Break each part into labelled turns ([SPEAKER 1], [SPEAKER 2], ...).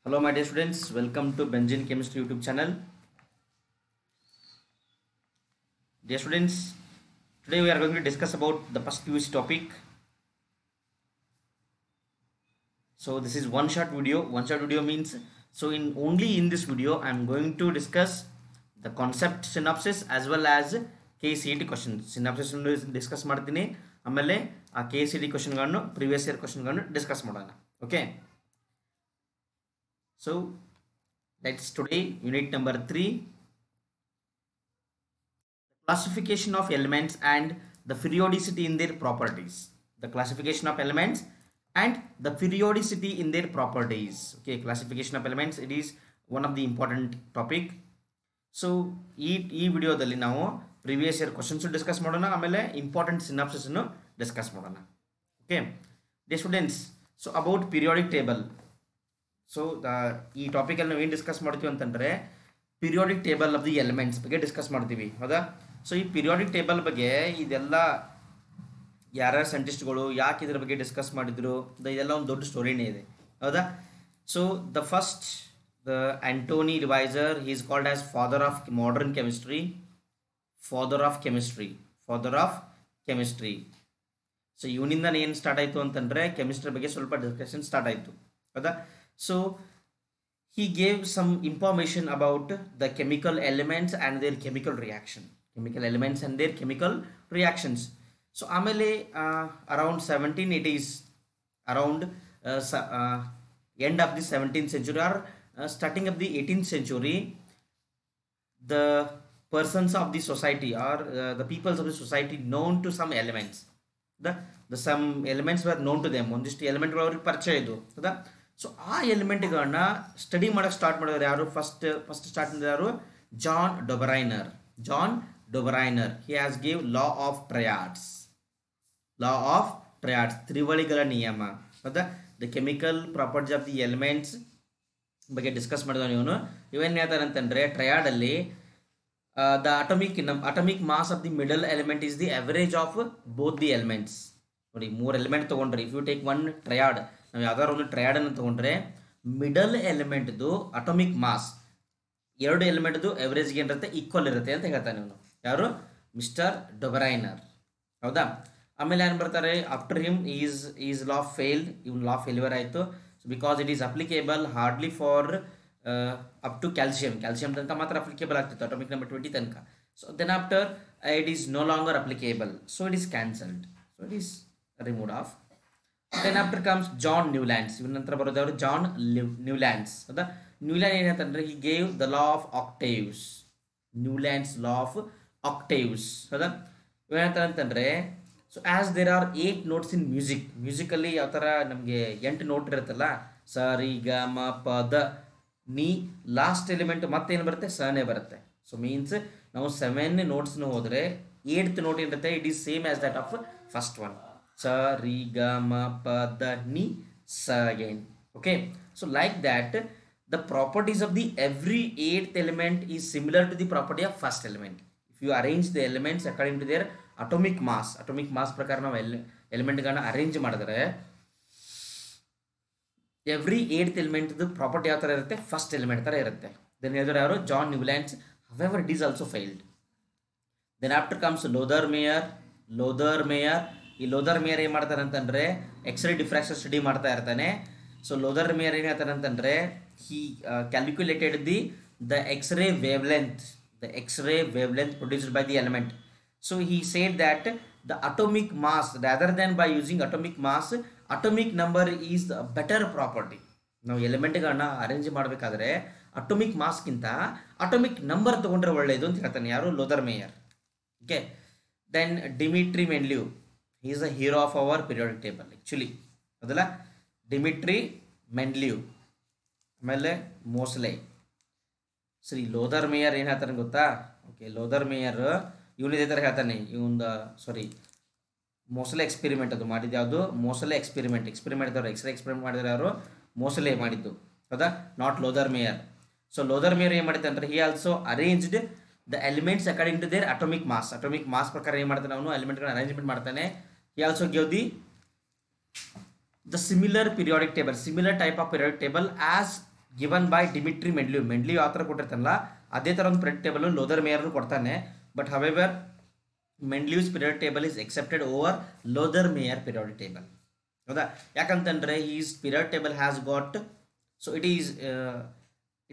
[SPEAKER 1] Hello, my dear students. Welcome to Benzene Chemistry YouTube channel. Dear students, today we are going to discuss about the first UC topic. So this is one shot video. One shot video means in only in this video I am going to discuss the concept synopsis as well as KCET questions. Synopsis discuss ಮಾಡ್ತೀನಿ ಆಮೇಲೆ ಆ KCET question ಗಳನ್ನು previous year question ಗಳನ್ನು discuss ಮಾಡೋಣ. Okay. So let's today unit number 3, classification of elements and the periodicity in their properties. The classification of elements and the periodicity in their properties. Okay, classification of elements, it is one of the important topic. So ಈ ವಿಡಿಯೋದಲ್ಲಿ ನಾವು previous year questions discuss ಮಾಡೋಣ, ಆಮೇಲೆ important synopsis ಅನ್ನು discuss ಮಾಡೋಣ. Okay dear students, so about periodic table. So ಈ ಟಾಪಿಕಲ್ಲಿ ನಾವು ಏನು ಡಿಸ್ಕಸ್ ಮಾಡ್ತೀವಿ ಅಂತಂದರೆ periodic table of the elements ಬಗ್ಗೆ ಡಿಸ್ಕಸ್ ಮಾಡ್ತೀವಿ, ಹೌದಾ? ಸೊ ಈ ಪೀರಿಯಾಡಿಕ್ ಟೇಬಲ್ ಬಗ್ಗೆ ಇದೆಲ್ಲ ಯಾರ್ಯಾರು ಸೈಂಟಿಸ್ಟ್ಗಳು ಯಾಕೆ ಇದ್ರ ಬಗ್ಗೆ ಡಿಸ್ಕಸ್ ಮಾಡಿದ್ರು, ಇದೆಲ್ಲ ಒಂದು ದೊಡ್ಡ ಸ್ಟೋರಿನೇ ಇದೆ, ಹೌದಾ? So the first Antoine Lavoisier, he is called as father of modern chemistry. Father of chemistry. So ಇವನಿಂದ ಏನು ಸ್ಟಾರ್ಟ್ ಆಯಿತು ಅಂತಂದರೆ ಕೆಮಿಸ್ಟ್ರಿ ಬಗ್ಗೆ ಸ್ವಲ್ಪ ಡಿಸ್ಕಷನ್ ಸ್ಟಾರ್ಟ್ ಆಯಿತು, ಹೌದಾ? So he gave some information about the chemical elements and their chemical reactions. So amele around 1780s, around end of the 17th century or starting of the 18th century, the persons of the society or the peoples of the society known to some elements, the some elements were known to them. ಒಂದಿಷ್ಟು ಎಲಿಮೆಂಟ್ಗಳು ಅವ್ರಿಗೆ ಪರಿಚಯ ಇದು, ಹೌದಾ? So ಆ ಎಲಿಮೆಂಟ್ಗಳನ್ನ study ಮಾಡೋಕ್ಕೆ start ಮಾಡಿದ್ರು ಯಾರು? First start ಮಾಡಿದ್ರು ಯಾರು? John Dobereiner. He has give law of triads, ತ್ರಿವಳಿಗಳ ನಿಯಮ, ಹೌದಾ? The chemical properties of the elements ಬಗ್ಗೆ ಡಿಸ್ಕಸ್ ಮಾಡಿದವನು ಇವನು. ಇವೇನು ಹೇಳ್ತಾರೆ ಅಂತಂದರೆ, ಟ್ರಯಾಡಲ್ಲಿ the atomic mass of the middle element is the average of both the elements. ನೋಡಿ, 3 ಎಲಿಮೆಂಟ್ ತೊಗೊಂಡ್ರೆ, if you take one triad, ನಾವು ಯಾವ್ದಾದ್ರು ಒಂದು ಟ್ರಯಾಡನ್ನು ತೊಗೊಂಡ್ರೆ ಮಿಡಲ್ ಎಲಿಮೆಂಟ್ದು ಅಟೋಮಿಕ್ ಮಾಸ್ 2 ಎಲಿಮೆಂಟ್ದು ಎವರೇಜ್ಗೆ ಏನಿರುತ್ತೆ, ಈಕ್ವಲ್ ಇರುತ್ತೆ ಅಂತ ಹೇಳ್ತಾನೆ ಇವನು. ಯಾರು? ಮಿಸ್ಟರ್ ಡೊಬರೈನರ್, ಹೌದಾ? ಆಮೇಲೆ ಏನು ಬರ್ತಾರೆ, after him is law failed. ಇವನ್ ಲಾ ಫೇಲ್ಯೂರ್ ಆಯಿತು. So because it is applicable hardly for up to calcium ತನಕ ಮಾತ್ರ ಅಪ್ಲಿಕೇಬಲ್ ಆಗ್ತಿತ್ತು, ಅಟೋಮಿಕ್ ನಂಬರ್ 20 ತನಕ. So then after it is no longer applicable, so it is cancelled, so it is removed off. Then after comes John Newlands. ಇವನ ನಂತರ ಬರೋದವರು John Newlands, ಹೌದಾ? Newland ಏನಂತಂದ್ರೆ he gave the law of octaves, Newlands law of octaves, ಹೌದಾ? ಇವೇನಂತಾರೆ ಅಂತಂದರೆ, so as there are 8 notes in ಮ್ಯೂಸಿಕಲ್ಲಿ ಯಾವ ಥರ ನಮಗೆ 8 ನೋಟ್ ಇರುತ್ತಲ್ಲ, ಸ ರಿ ಗ ಮ ಪ ದ ನೀ, ಲಾಸ್ಟ್ ಎಲಿಮೆಂಟ್ ಮತ್ತೇನು ಬರುತ್ತೆ? ಸನೇ ಬರುತ್ತೆ. ಸೊ ಮೀನ್ಸ್ ನಾವು 7 ನೋಟ್ಸ್ನ ಹೋದರೆ 8th ನೋಟ್ ಏನಿರುತ್ತೆ, it is same as that of first one. Sa ri ga ma pa da ni sa again. Okay, so like that the properties of the every 8th element is similar to the property of first element. If you arrange the elements according to their atomic mass ಪ್ರಕಾರ ನಾವು ಎಲಿಮೆಂಟ್ಗಳನ್ನ arrange ಮಾಡಿದ್ರೆ every 8th element property ಯಾವ ಥರ ಇರುತ್ತೆ? First element ಥರ ಇರುತ್ತೆ. Then ಹೇಳಿದ್ರು ಯಾರು? John Newlands. however it is also failed. then after comes Lothar Meyer. ಈ ಲೋದರ್ ಮೇಯರ್ ಏನು ಮಾಡ್ತಾರೆ ಅಂತಂದರೆ ಎಕ್ಸ್ರೇ ಡಿಫ್ರಾಕ್ಷನ್ ಸ್ಟಡಿ ಮಾಡ್ತಾ ಇರ್ತಾನೆ. ಸೊ ಲೋದರ್ ಮೇಯರ್ ಏನು ಹೇಳ್ತಾರೆ ಅಂತಂದರೆ, he calculated the X ray wavelength produced by the element. So he said that the atomic mass, rather than by using atomic mass, atomic number is the better property. ನಾವು ಎಲಿಮೆಂಟ್ಗಳನ್ನ arrange ಮಾಡಬೇಕಾದ್ರೆ atomic ಮಾಸ್ಗಿಂತ atomic number ತೊಗೊಂಡ್ರೆ ಒಳ್ಳೆಯದು ಅಂತ ಹೇಳ್ತಾನೆ. ಯಾರು? Lothar Meyer. Okay, then Dmitri Mendeleev. he is a hero of our periodic table actually, ಅದಲ್ಲ? ಡಿಮಿಟ್ರಿ ಮೆಂಡ್ಲಿವ್, ಆಮೇಲೆ ಮೋಸ್ಲೆ. ಸರಿ, ಲೋದರ್ ಮೇಯರ್ ಏನು ಹೇಳ್ತಾನೆ ಗೊತ್ತಾ? ಓಕೆ, ಲೋದರ್ ಮೇಯರ್ ಇವನು ಇದೇ ಥರ ಹೇಳ್ತಾನೆ. ಮೋಸ್ಲೆ ಎಕ್ಸ್ಪೆರಿಮೆಂಟ್ ಅದು ಮಾಡಿದ್ದು ಯಾವುದು? ಮೋಸ್ಲೆ ಎಕ್ಸ್ಪೆರಿಮೆಂಟ್ ಇದ್ದವರು, ಎಕ್ಸ್ರೇ ಎಕ್ಸ್ಪೆರಿಮೆಂಟ್ ಮಾಡಿದ್ರು ಯಾರು? ಮೋಸ್ಲೆ ಮಾಡಿದ್ದು, ಹೌದಾ? Not Lothar Meyer. So Lothar Meyer ಏನು ಮಾಡಿದ್ದೆ ಅಂದರೆ, he also arranged the elements according to their atomic mass ಪ್ರಕಾರ ಏನು ಮಾಡ್ತಾನೆ ಅವನು? ಎಲಿಮೆಂಟ್ಗಳನ್ನ ಅರೇಂಜ್ಮೆಂಟ್ ಮಾಡ್ತಾನೆ. He also gave the similar type of periodic table as given by Dmitri Mendeleev. Mendeleev ಯಾವ ಥರ ಕೊಟ್ಟಿರ್ತಾನಲ್ಲ ಅದೇ ಥರ ಒಂದು ಪಿರಿಯಾಡಿಕ್ ಟೇಬಲ್ ಲೋದರ್ ಮೇಯರ್ನು ಕೊಡ್ತಾನೆ. But however Mendeleev's periodic table is accepted over Lothar Meyer periodic table. ಹೌದಾ? ಯಾಕಂತಂದರೆ is periodic table has got, so it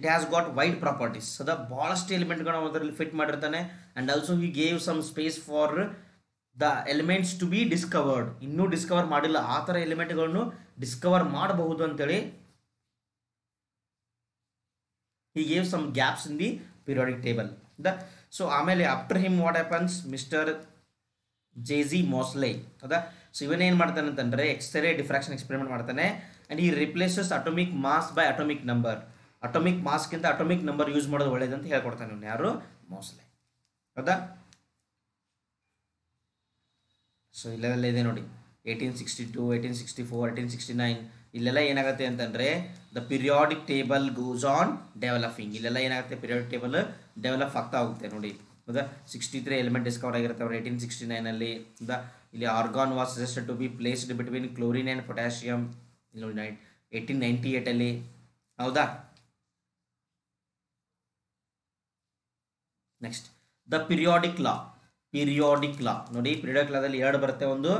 [SPEAKER 1] has got wide properties. ಸದಾ ಭಾಳಷ್ಟು ಎಲಿಮೆಂಟ್ಗಳನ್ನ ಅದರಲ್ಲಿ ಫಿಟ್ ಮಾಡಿರ್ತಾನೆ. And also he gave some space for the elements to be discovered. ಇನ್ನೂ discover ಮಾಡಿಲ್ಲ ಆ ಥರ ಎಲಿಮೆಂಟ್ಗಳನ್ನು ಡಿಸ್ಕವರ್ ಮಾಡಬಹುದು ಅಂತೇಳಿ he gave some gaps in the periodic table. So ಆಮೇಲೆ after him what happens, mister J G. Moseley. ಹೌದಾ? So ಇವನ್ ಏನು ಮಾಡ್ತಾನೆ ಅಂತಂದರೆ ಎಕ್ಸ್ರೇ ಡಿಫ್ರಾಕ್ಷನ್ ಎಕ್ಸ್ಪೆರಿಮೆಂಟ್ ಮಾಡ್ತಾನೆ. ಆ್ಯಂಡ್ ಈ replaces atomic mass by atomic number. Atomic ಮಾಸ್ಗಿಂತ ಅಟೋಮಿಕ್ ನಂಬರ್ ಯೂಸ್ ಮಾಡೋದು ಒಳ್ಳೇದಂತ ಹೇಳ್ಕೊಡ್ತಾನೆ ಇವನು, ಯಾರು? ಮೋಸ್ಲೆ. ಹೌದಾ? ಸೊ ಇಲ್ಲೆಲ್ಲ ಇದೆ ನೋಡಿ, 1862, 1864, 1869 ಇಲ್ಲೆಲ್ಲ ಏನಾಗುತ್ತೆ ಅಂತಂದರೆ the periodic table goes on developing. ಇಲ್ಲೆಲ್ಲ ಏನಾಗುತ್ತೆ, ಪಿರಿಯಾಡಿಕ್ ಟೇಬಲ್ ಡೆವಲಪ್ ಆಗ್ತಾ ಹೋಗುತ್ತೆ ನೋಡಿ. ಹೌದಾ? 63 ಎಲಿಮೆಂಟ್ ಡಿಸ್ಕವರ್ ಆಗಿರುತ್ತೆ ಅವ್ರು 1869 ಹೌದಾ? ಇಲ್ಲಿ argon was suggested to be placed between chlorine and potassium ಇಲ್ಲಿ ನೋಡಿ 1898 ಹೌದಾ? Next the periodic law. Periodic law ನೋಡಿ, ಪಿರಿಯಾಡಿಕ್ ಲಾದಲ್ಲಿ ಎರಡು ಬರುತ್ತೆ, ಒಂದು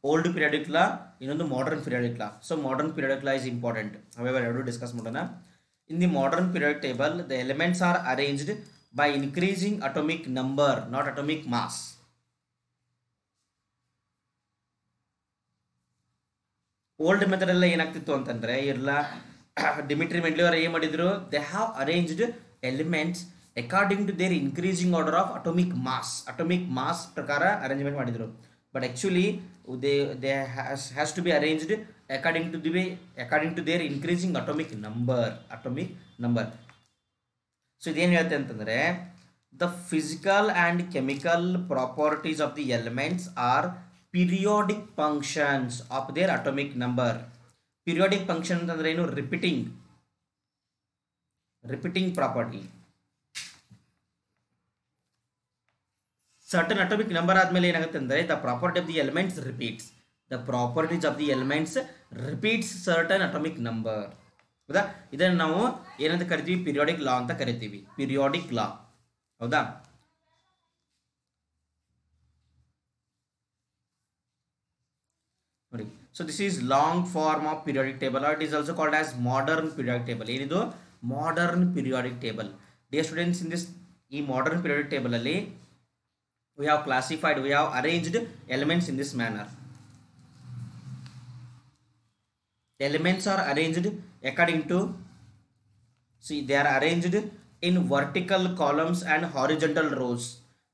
[SPEAKER 1] ಓಲ್ಡ್ ಪಿರಿಯಾಡಿಕ್ ಲಾ, ಇನ್ನೊಂದು modern periodic law. So modern periodic law is important. However ಎರಡು ಡಿಸ್ಕಸ್ ಮಾಡೋಣ. In the modern periodic table the elements are arranged by increasing atomic number, not atomic mass. Old method ಎಲ್ಲ ಏನಾಗ್ತಿತ್ತು ಅಂತಂದರೆ ಎಲ್ಲ Dmitri Mendeleev ಅವರು ಏನು ಮಾಡಿದ್ರು, they have arranged elements according to their increasing order of atomic mass. Atomic mass ಪ್ರಕಾರ arrangement ಮಾಡಿದರು. But actually they has to be arranged according to their increasing atomic number. So ಇದೇನು ಹೇಳುತ್ತೆ ಅಂತಂದರೆ the physical and chemical properties of the elements are periodic functions of their atomic number. Periodic function ಅಂತಂದ್ರೆ ಏನು, repeating property. Certain atomic number ಆದಮೇಲೆ ಏನಾಗುತ್ತೆ ಅಂದರೆ the property of the elements repeats. The properties of the elements repeats certain atomic number. ಹೌದಾ? ಇದನ್ನು ನಾವು ಏನಂತ ಕರಿತೀವಿ, ಪಿರಿಯಾಡಿಕ್ ಲಾ ಅಂತ ಕರಿತೀವಿ. Periodic law. ಹೌದಾ? ನೋಡಿ, so this is long form of periodic table, or it is also called as modern periodic table. ಏನಿದು? Modern periodic table. Dear students, in this ಈ ಮಾಡರ್ನ್ ಪಿರಿಯಾಡಿಕ್ ಟೇಬಲ್ ಅಲ್ಲಿ we have arranged elements in this manner. The elements are arranged according to, see, they are arranged in vertical columns and horizontal rows.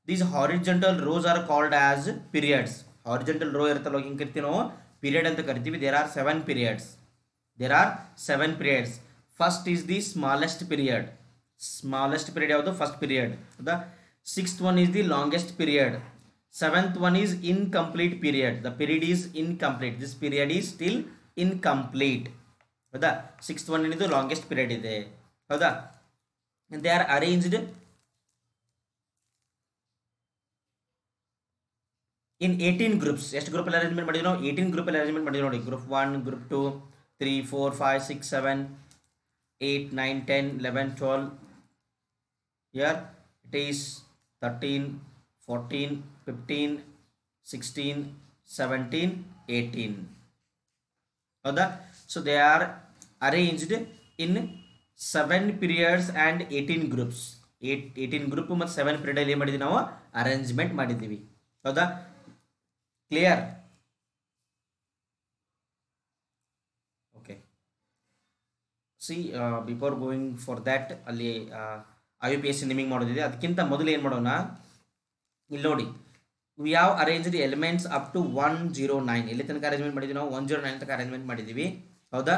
[SPEAKER 1] These horizontal rows are called as periods. Horizontal row ಇರುತ್ತಲ್ಲ, ಹಿಂಗೆ ಕರಿತೀವಿ ನಾವು, period ಅಂತ ಕರಿತೀವಿ. There are 7 periods. First is the smallest period. ಯಾವುದು? First period. ಹೌದಾ? 6th one is the longest period. 7th one is incomplete period. The period is incomplete. This period is still incomplete. ಹೌದಾ? 6th one is the longest period ಇದೆ. ಹೌದಾ? And they are arranged in 18 groups. ಎಷ್ಟು group ಅಲ್ಲಿ arrangement ಮಾಡಿದ್ವಿ ನಾವು? 18 group ಅಲ್ಲಿ arrangement ಮಾಡಿದ್ವಿ ನೋಡಿ. Group 1, group 2, 3, 4, 5, 6, 7, 8, 9, 10, 11, 12. Here it is 13, 14, 15, 16, 17, 18. ಹೌದಾ? So they are arranged in 7 periods and 18 groups. 18 group ಮತ್ತು 7 ಪೀರಿಯಡ್ ಅಲ್ಲಿ ಏನು ಮಾಡಿದ್ವಿ ನಾವು? ಅರೇಂಜ್ಮೆಂಟ್ ಮಾಡಿದ್ದೀವಿ. ಹೌದಾ? Clear? Okay. See before going for that ಅಲ್ಲಿ IUPAC ನೇಮಿಂಗ್ ಮಾಡೋದಿದೆ. ಅದಕ್ಕಿಂತ ಮೊದಲು ಏನು ಮಾಡೋಣ, ಇಲ್ಲಿ ನೋಡಿ, we have arranged elements up to 109. ಎಲ್ಲಿ ತನಕ ಅರೇಂಜ್ಮೆಂಟ್ ಮಾಡಿದ್ವಿ ನಾವು? 109 ತನಕ ಅರೇಂಜ್ಮೆಂಟ್ ಮಾಡಿದ್ದೀವಿ. ಹೌದಾ?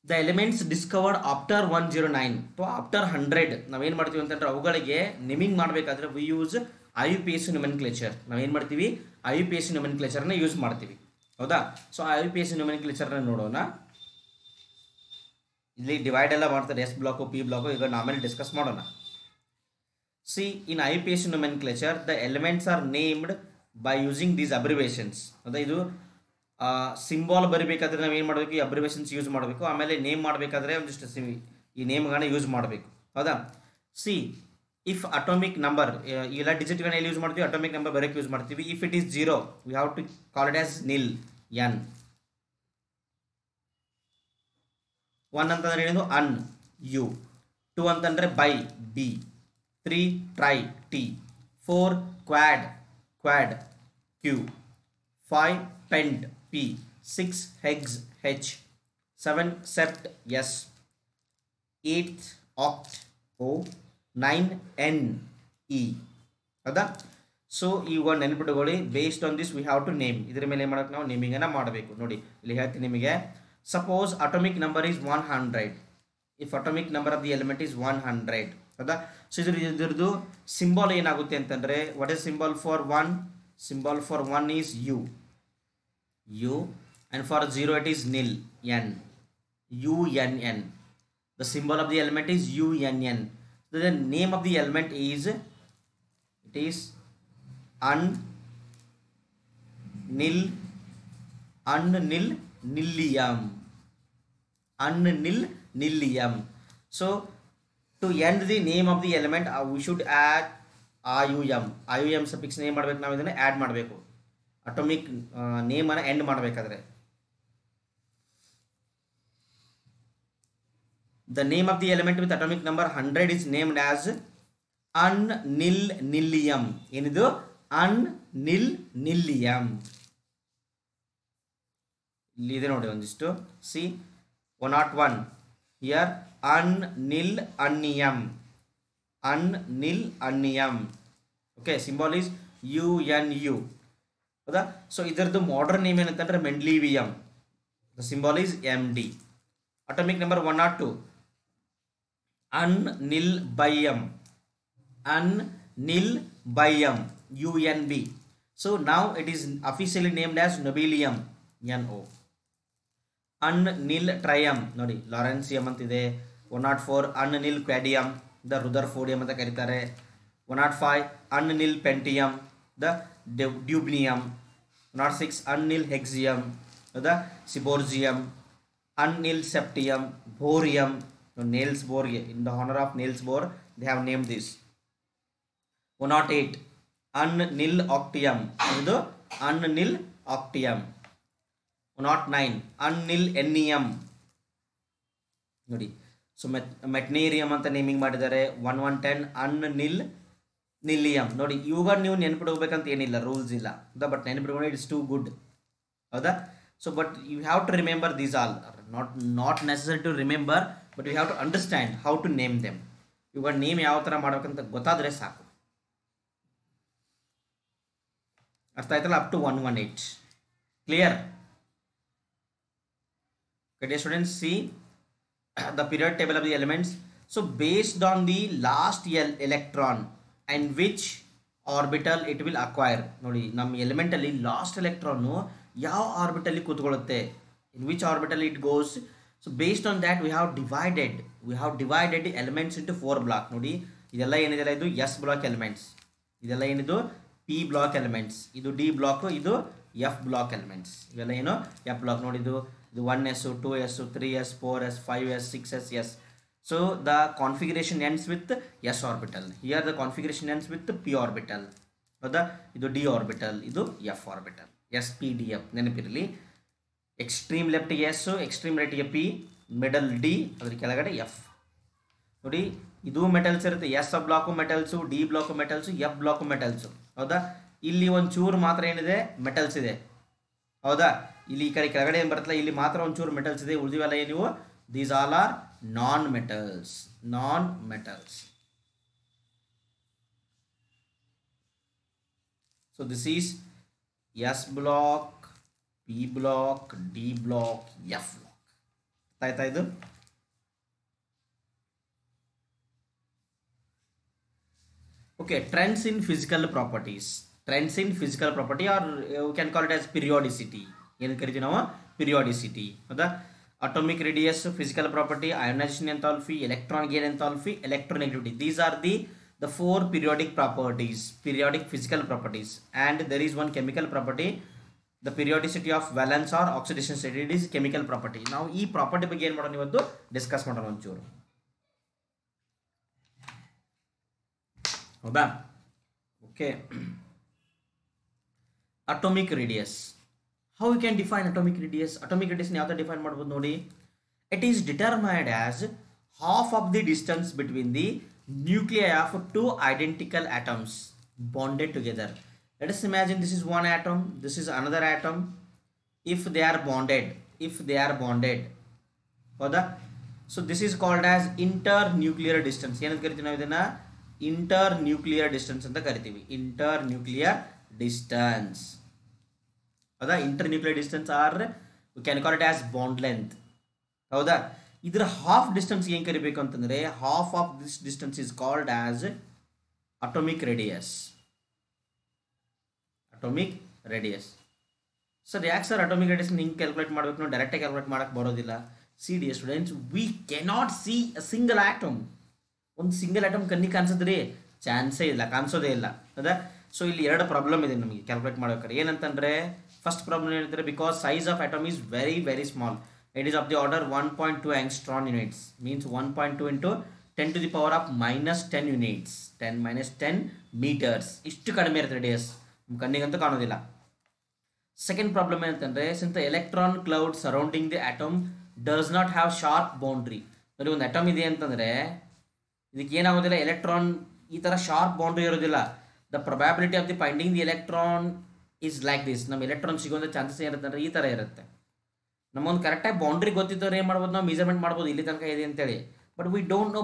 [SPEAKER 1] The elements discovered after 109 to after 100 ನಾವೇನು ಮಾಡ್ತೀವಿ ಅಂತಂದ್ರೆ ಅವುಗಳಿಗೆ ನೇಮಿಂಗ್ ಮಾಡಬೇಕಾದ್ರೆ ವಿ ಯೂಸ್ IUPAC ನೊಮೆನ್ಕ್ಲೇಚರ್. ನಾವೇನು ಮಾಡ್ತೀವಿ? IUPAC ನೊಮೆನ್ಕ್ಲೇಚರ್ನ ಯೂಸ್ ಮಾಡ್ತೀವಿ. ಹೌದಾ? ಸೊ IUPAC ನೊಮೆನ್ಕ್ಲೇಚರ್ನ ನೋಡೋಣ. ಇಲ್ಲಿ ಡಿವೈಡ್ ಎಲ್ಲ ಮಾಡ್ತಾರೆ, ಎಸ್ ಬ್ಲಾಕು, ಪಿ ಬ್ಲಾಕು. ಈಗ ಆಮೇಲೆ ಡಿಸ್ಕಸ್ ಮಾಡೋಣ. C, in IUPAC nomenclature the elements are named by using these abbreviations. ಹೌದಾ? ಇದು ಸಿಂಬಾಲ್ ಬರಿಬೇಕಾದ್ರೆ ನಾವು ಏನು ಮಾಡಬೇಕು, ಈ ಅಬ್ರಿವೇಷನ್ಸ್ ಯೂಸ್ ಮಾಡಬೇಕು. ಆಮೇಲೆ ನೇಮ್ ಮಾಡಬೇಕಾದ್ರೆ ಒಂದಿಷ್ಟು ಈ ನೇಮ್ಗಳನ್ನ ಯೂಸ್ ಮಾಡಬೇಕು. ಹೌದಾ? ಸಿ ಇಫ್ ಅಟೋಮಿಕ್ ನಂಬರ್, ಇಲ್ಲ ಡಿಜಿಟ್ಗಳನ್ನ ಎಲ್ಲಿ ಯೂಸ್ ಮಾಡ್ತೀವಿ, ಅಟೋಮಿಕ್ ನಂಬರ್ ಬರೋಕ್ಕೆ ಯೂಸ್ ಮಾಡ್ತೀವಿ. If it is 0 we have to call it as nil, N. 1 ಅಂತಂದ್ರೆ ಏನಿದು ಅನ್, ಯು. 2 ಅಂತಂದರೆ bi, B. 3 tri, T. 4 quad, quad, Q. 5 pent, P. 6 hex, H. 7 sept, S. 8 oct, O. 9 enn, E. ಹೌದಾ? So ಈಗ ನೆನ್ಪಿಟ್ಕೊಳ್ಳಿ, based on this we have to name. ಇದ್ರ ಮೇಲೆ ಏನು ಮಾಡೋಕೆ ನಾವು ನೇಮಿಂಗನ್ನು ಮಾಡಬೇಕು. ನೋಡಿ ಇಲ್ಲಿ ಹೇಳ್ತೀನಿ ನಿಮಗೆ. Suppose atomic number is 100. If atomic number of the element is 100. ಹೌದಾ? ಸೊ ಇದ್ರದ್ದು ಸಿಂಬಾಲ್ ಏನಾಗುತ್ತೆ ಅಂತಂದರೆ, what is symbol for 1? Symbol for 1 is U, U. And for 0 it is nil, N, U N N. The symbol of the element is UNN. So the name of the element is, it is nillium. Nillium. So to end the name of the element, we should add IUM. IUM suffix name ಮಾಡಬೇಕು, ನಾವು ಇದನ್ನು add ಮಾಡಬೇಕು atomic ನೇಮನ್ನು end ಮಾಡಬೇಕಾದ್ರೆ. The name of the element with atomic number 100 is named as unnillium. ಏನಿದು? unnillium. ಇಲ್ಲಿ ಇದೆ ನೋಡಿ ಒಂದಿಷ್ಟು. See 101 here, unnillium. unnillium. Okay, symbol is UNU. ಹೌದಾ? ಸೊ ಇದರದ್ದು ಮಾಡರ್ನ್ ನೇಮ್ ಏನಂತಂದ್ರೆ mendelevium. The symbol is MD. Atomic number 102 unnilbium. unnilbium, UNB. So now it is officially named as nobelium, NO. unniltrium, ನೋಡಿ ಲಾರೆನ್ಸಿಯಂ ಅಂತಿದೆ. 104 unnilquadium, the ರುದರ್ಫೋರ್ಡಿಯಂ ಅಂತ ಕರೀತಾರೆ. 105 unnilpentium, the dubnium. 106 unnilhexium, the seaborgium. unnilseptium, bohrium. Niels Bohr, in the honor of Niels Bohr they have named this. 108 unniloctium, ಇದು unniloctium. 109 unnilenium. ನೋಡಿ, so ಮೆಟ್ನೇರಿಯಂ ಅಂತ naming ಮಾಡಿದ್ದಾರೆ. 1110 unnilnium. ನೋಡಿ ಇವಾಗ ನೀವು ನೆನ್ಪಿಡ್ಕೋಬೇಕಂತ ಏನಿಲ್ಲ, ರೂಲ್ಸ್ ಇಲ್ಲ. ಬಟ್ ನೆನ್ಪಿಡ್ಕೊಂಡು ಇಟ್ಸ್ ಟೂ ಗುಡ್. ಹೌದಾ? So but you have to remember these all. Not necessary to remember, but you have to understand how to name them. ಇವಾಗ ನೇಮ್ ಯಾವ ಥರ ಮಾಡ್ಬೇಕಂತ ಗೊತ್ತಾದರೆ ಸಾಕು. ಅರ್ಥ ಆಯ್ತಲ್ಲ? Up to 118. Clear? Okay, dear students, see the periodic table of the elements. So based on the last electron and which orbital it will acquire. ನೋಡಿ, ನಮ್ಮ ಎಲಿಮೆಂಟ್ ಅಲ್ಲಿ ಲಾಸ್ಟ್ ಎಲೆಕ್ಟ್ರಾನ್ ಯಾವ orbital ಕೂತ್ಕೊಳ್ಳುತ್ತೆ, in which orbital it goes. So based on that we have divided the elements into 4 block. ನೋಡಿ, ಇದೆಲ್ಲ ಏನಿದೆಲ್ಲ ಇದು S block elements, ಇದೆಲ್ಲ ಏನಿದು P ಬ್ಲಾಕ್ ಎಲಿಮೆಂಟ್ಸ್, ಇದು D ಬ್ಲಾಕ್, ಇದು F ಬ್ಲಾಕ್ ಎಲಿಮೆಂಟ್ಸ್. ಇವೆಲ್ಲ ಏನು F ಬ್ಲಾಕ್. ನೋಡಿ, ಇದು 1s, 2s, 3s, 4s, 5s, 6s, s. So the configuration ends with s orbital. Here the configuration ends with p orbital. ಹೌದಾ? ಇದು d orbital, ಇದು f orbital. s p d f ನೆನಪಿರಲಿ. Extreme ಲೆಫ್ಟ್ಗೆ S, extreme ರೈಟ್ಗೆ P, middle D, ಅದ್ರ ಕೆಳಗಡೆ F. ನೋಡಿ, ಇದು ಮೆಟಲ್ಸ್ ಇರುತ್ತೆ. S block metals, D block metals, F block metals. ಹೌದಾ? ಇಲ್ಲಿ ಒಂದು ಚೂರು ಮಾತ್ರ ಏನಿದೆ, ಮೆಟಲ್ಸ್ ಇದೆ. ಹೌದಾ? ಇಲ್ಲಿ ಈ ಕಡೆ ಕೆಳಗಡೆ ಏನು ಬರುತ್ತಲ್ಲ, ಇಲ್ಲಿ ಮಾತ್ರ ಒಂಚೂರು ಮೆಟಲ್ಸ್ ಇದೆ. ಉಳಿದಿವೆಲ್ಲ ಏನಿವು? These all are non metals. So this is S block, P block, D block, F block. ಆಯ್ತಾ ಇದು? Okay, trends in physical properties. Trends in physical property, or you can call it as periodicity. ಏನು ಕರಿತೀವಿ ನಾವು? Periodicity. ಹೌದಾ? Atomic radius, physical property, ionisation enthalpy, electron gain enthalpy, electronegativity. These are the 4 periodic properties, periodic physical properties. And there is one chemical property the periodicity of valence or oxidation state, it is chemical property. ನಾವು ಈ property ಬಗ್ಗೆ ಏನು ಮಾಡೋಣ ಇವತ್ತು discuss ಮಾಡೋಣ ಒಂಚೂರು, ಹೌದಾ? Okay, atomic radius. How you can define atomic radius? Atomic radius ಯಾವ ಥರ ಡಿಫೈನ್ ಮಾಡ್ಬೋದು ನೋಡಿ. It is determined as half of the distance between the nuclei of two identical atoms bonded together. Let us imagine this is one atom, this is another atom. If they are bonded, ಹೌದಾ? So this is called as internuclear distance. ಏನಂತ ಕರಿತೀವಿ ನಾವು ಇದನ್ನ? internuclear distance ಅಂತ ಕರಿತೀವಿ. internuclear distance, ಹೌದಾ? internuclear distance or we can call it as bond length, ಹೌದಾ? ಇದರ ಹಾಫ್ ಡಿಸ್ಟೆನ್ಸ್ ಏನು ಕರಿಬೇಕು ಅಂತಂದರೆ, half of this distance is called as atomic radius. Atomic radius. Sir ಯಾಕೆ ಸರ್ ಅಟೋಮಿಕ್ ರೇಡಿಯಸ್ ಹಿಂಗೆ ಕ್ಯಾಲ್ಕುಲೇಟ್ ಮಾಡಬೇಕು? ನಾವು ಡೈರೆಕ್ಟಾಗಿ ಕ್ಯಾಲ್ಕುಲೇಟ್ ಮಾಡೋಕ್ಕೆ ಬರೋದಿಲ್ಲ. C D students, we cannot see a single atom. ಒಂದು ಸಿಂಗಲ್ ಆಟಮ್ ಕಣ್ಣಿಗೆ ಕಾಣಿಸಿದ್ರಿ? ಚಾನ್ಸೇ ಇಲ್ಲ, ಕಾಣಿಸೋದೇ ಇಲ್ಲ, ಹೌದಾ? ಸೊ ಇಲ್ಲಿ ಎರಡು ಪ್ರಾಬ್ಲಮ್ ಇದೆ ನಮಗೆ ಕ್ಯಾಲ್ಕುಲೇಟ್ ಮಾಡ್ಬೇಕಾದ್ರೆ. ಏನಂತಂದರೆ, ಫಸ್ಟ್ ಪ್ರಾಬ್ಲಮ್ ಏನಂದರೆ, because size of atom is very very small. It is of the order 1.2 angstrom units, means 1.2 into 10 to the power of minus 10 units, 10 minus 10 meters. ಇಷ್ಟು ಕಡಿಮೆ ಇರುತ್ತೆ ರೇಡಿಯಸ್, ಕಣ್ಣಿಗಂತೂ ಕಾಣೋದಿಲ್ಲ. ಸೆಕೆಂಡ್ ಪ್ರಾಬ್ಲಮ್ ಏನಂತಂದರೆ, since the electron cloud surrounding the atom does not have sharp boundary. ನೋಡಿ, ಒಂದು atom ಇದೆ ಅಂತಂದರೆ ಇದಕ್ಕೆ ಏನಾಗೋದಿಲ್ಲ, ಎಲೆಕ್ಟ್ರಾನ್ ಈ ಥರ ಶಾರ್ಪ್ ಬೌಂಡ್ರಿ ಇರೋದಿಲ್ಲ. The probability of the finding the electron is like this. ನಮ್ಮ ಎಲೆಕ್ಟ್ರಾನ್ ಸಿಗೋಂಥ ಚಾನ್ಸಸ್ ಏನಿರುತ್ತೆ ಅಂದರೆ ಈ ಥರ ಇರುತ್ತೆ. ನಮ್ಮೊಂದು ಕರೆಕ್ಟಾಗಿ ಬೌಂಡ್ರಿ ಗೊತ್ತಿದ್ದವ್ರು ಏನು ಮಾಡ್ಬೋದು, ನಾವು ಮೆಜರ್ಮೆಂಟ್ ಮಾಡ್ಬೋದು ಇಲ್ಲಿ ತನಕ ಇದೆ ಅಂತೇಳಿ. But we don't know